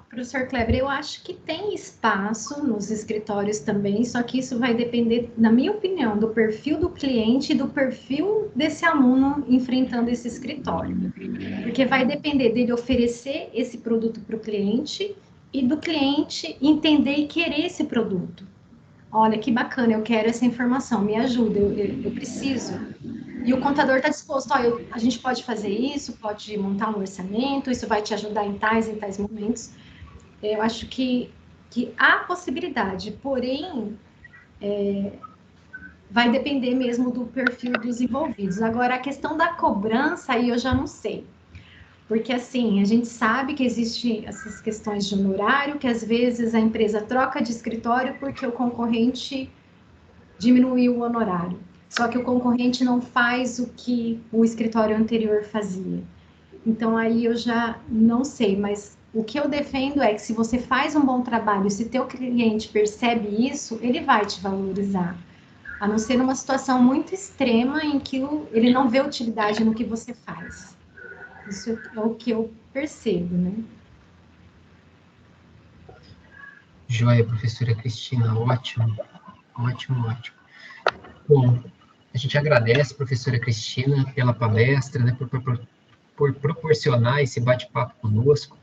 Professor Kleber, eu acho que tem espaço nos escritórios também, só que isso vai depender, na minha opinião, do perfil do cliente e do perfil desse aluno enfrentando esse escritório. Porque vai depender dele oferecer esse produto para o cliente e do cliente entender e querer esse produto. Olha, que bacana, eu quero essa informação, me ajuda, eu preciso. E o contador está disposto, a gente pode fazer isso, pode montar um orçamento, isso vai te ajudar em tais momentos. Eu acho que há possibilidade, porém, vai depender mesmo do perfil dos envolvidos. Agora, a questão da cobrança, aí eu já não sei. Porque, assim, a gente sabe que existem essas questões de honorário, que às vezes a empresa troca de escritório porque o concorrente diminuiu o honorário. Só que o concorrente não faz o que o escritório anterior fazia. Então, aí eu já não sei, mas o que eu defendo é que se você faz um bom trabalho, se teu cliente percebe isso, ele vai te valorizar. A não ser numa situação muito extrema em que ele não vê utilidade no que você faz. Isso é o que eu percebo, né?
Joia, professora Cristina, ótimo. Bom, a gente agradece, professora Cristina, pela palestra, né, por proporcionar esse bate-papo conosco.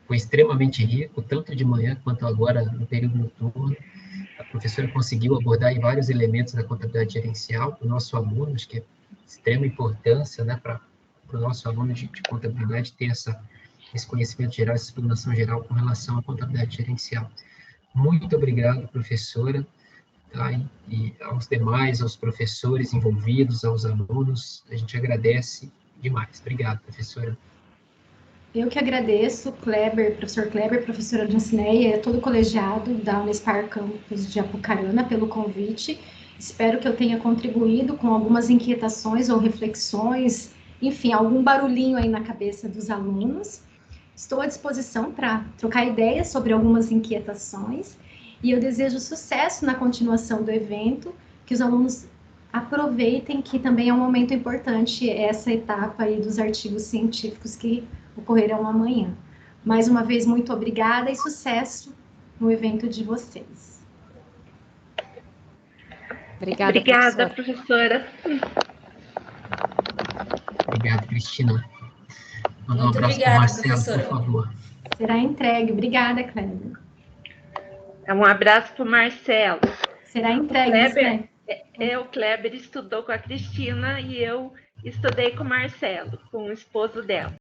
Foi extremamente rico, tanto de manhã quanto agora no período noturno. A professora conseguiu abordar aí vários elementos da contabilidade gerencial para o nosso aluno, acho que é de extrema importância, né, para o nosso aluno de contabilidade ter esse conhecimento geral, essa explanação geral com relação à contabilidade gerencial. Muito obrigado, professora, tá? E aos demais, aos professores envolvidos, aos alunos, a gente agradece demais. Obrigado, professora.
Eu que agradeço, professor Kleber, professora Jancineia, todo o colegiado da Unespar Campus de Apucarana pelo convite. Espero que eu tenha contribuído com algumas inquietações ou reflexões, enfim, algum barulhinho aí na cabeça dos alunos. Estou à disposição para trocar ideias sobre algumas inquietações e eu desejo sucesso na continuação do evento, que os alunos aproveitem que também é um momento importante essa etapa aí dos artigos científicos que ocorrerão amanhã. Mais uma vez, muito obrigada e sucesso no evento de vocês.
Obrigada, professora.
Obrigado, Cristina. Manda um
Muito
abraço para o
obrigada,
Marcelo,
professora.
por favor.
Será entregue. Obrigada, Kleber.
Um abraço para o Marcelo.
Será entregue,
o Kleber estudou com a Cristina e eu estudei com o Marcelo, com o esposo dela.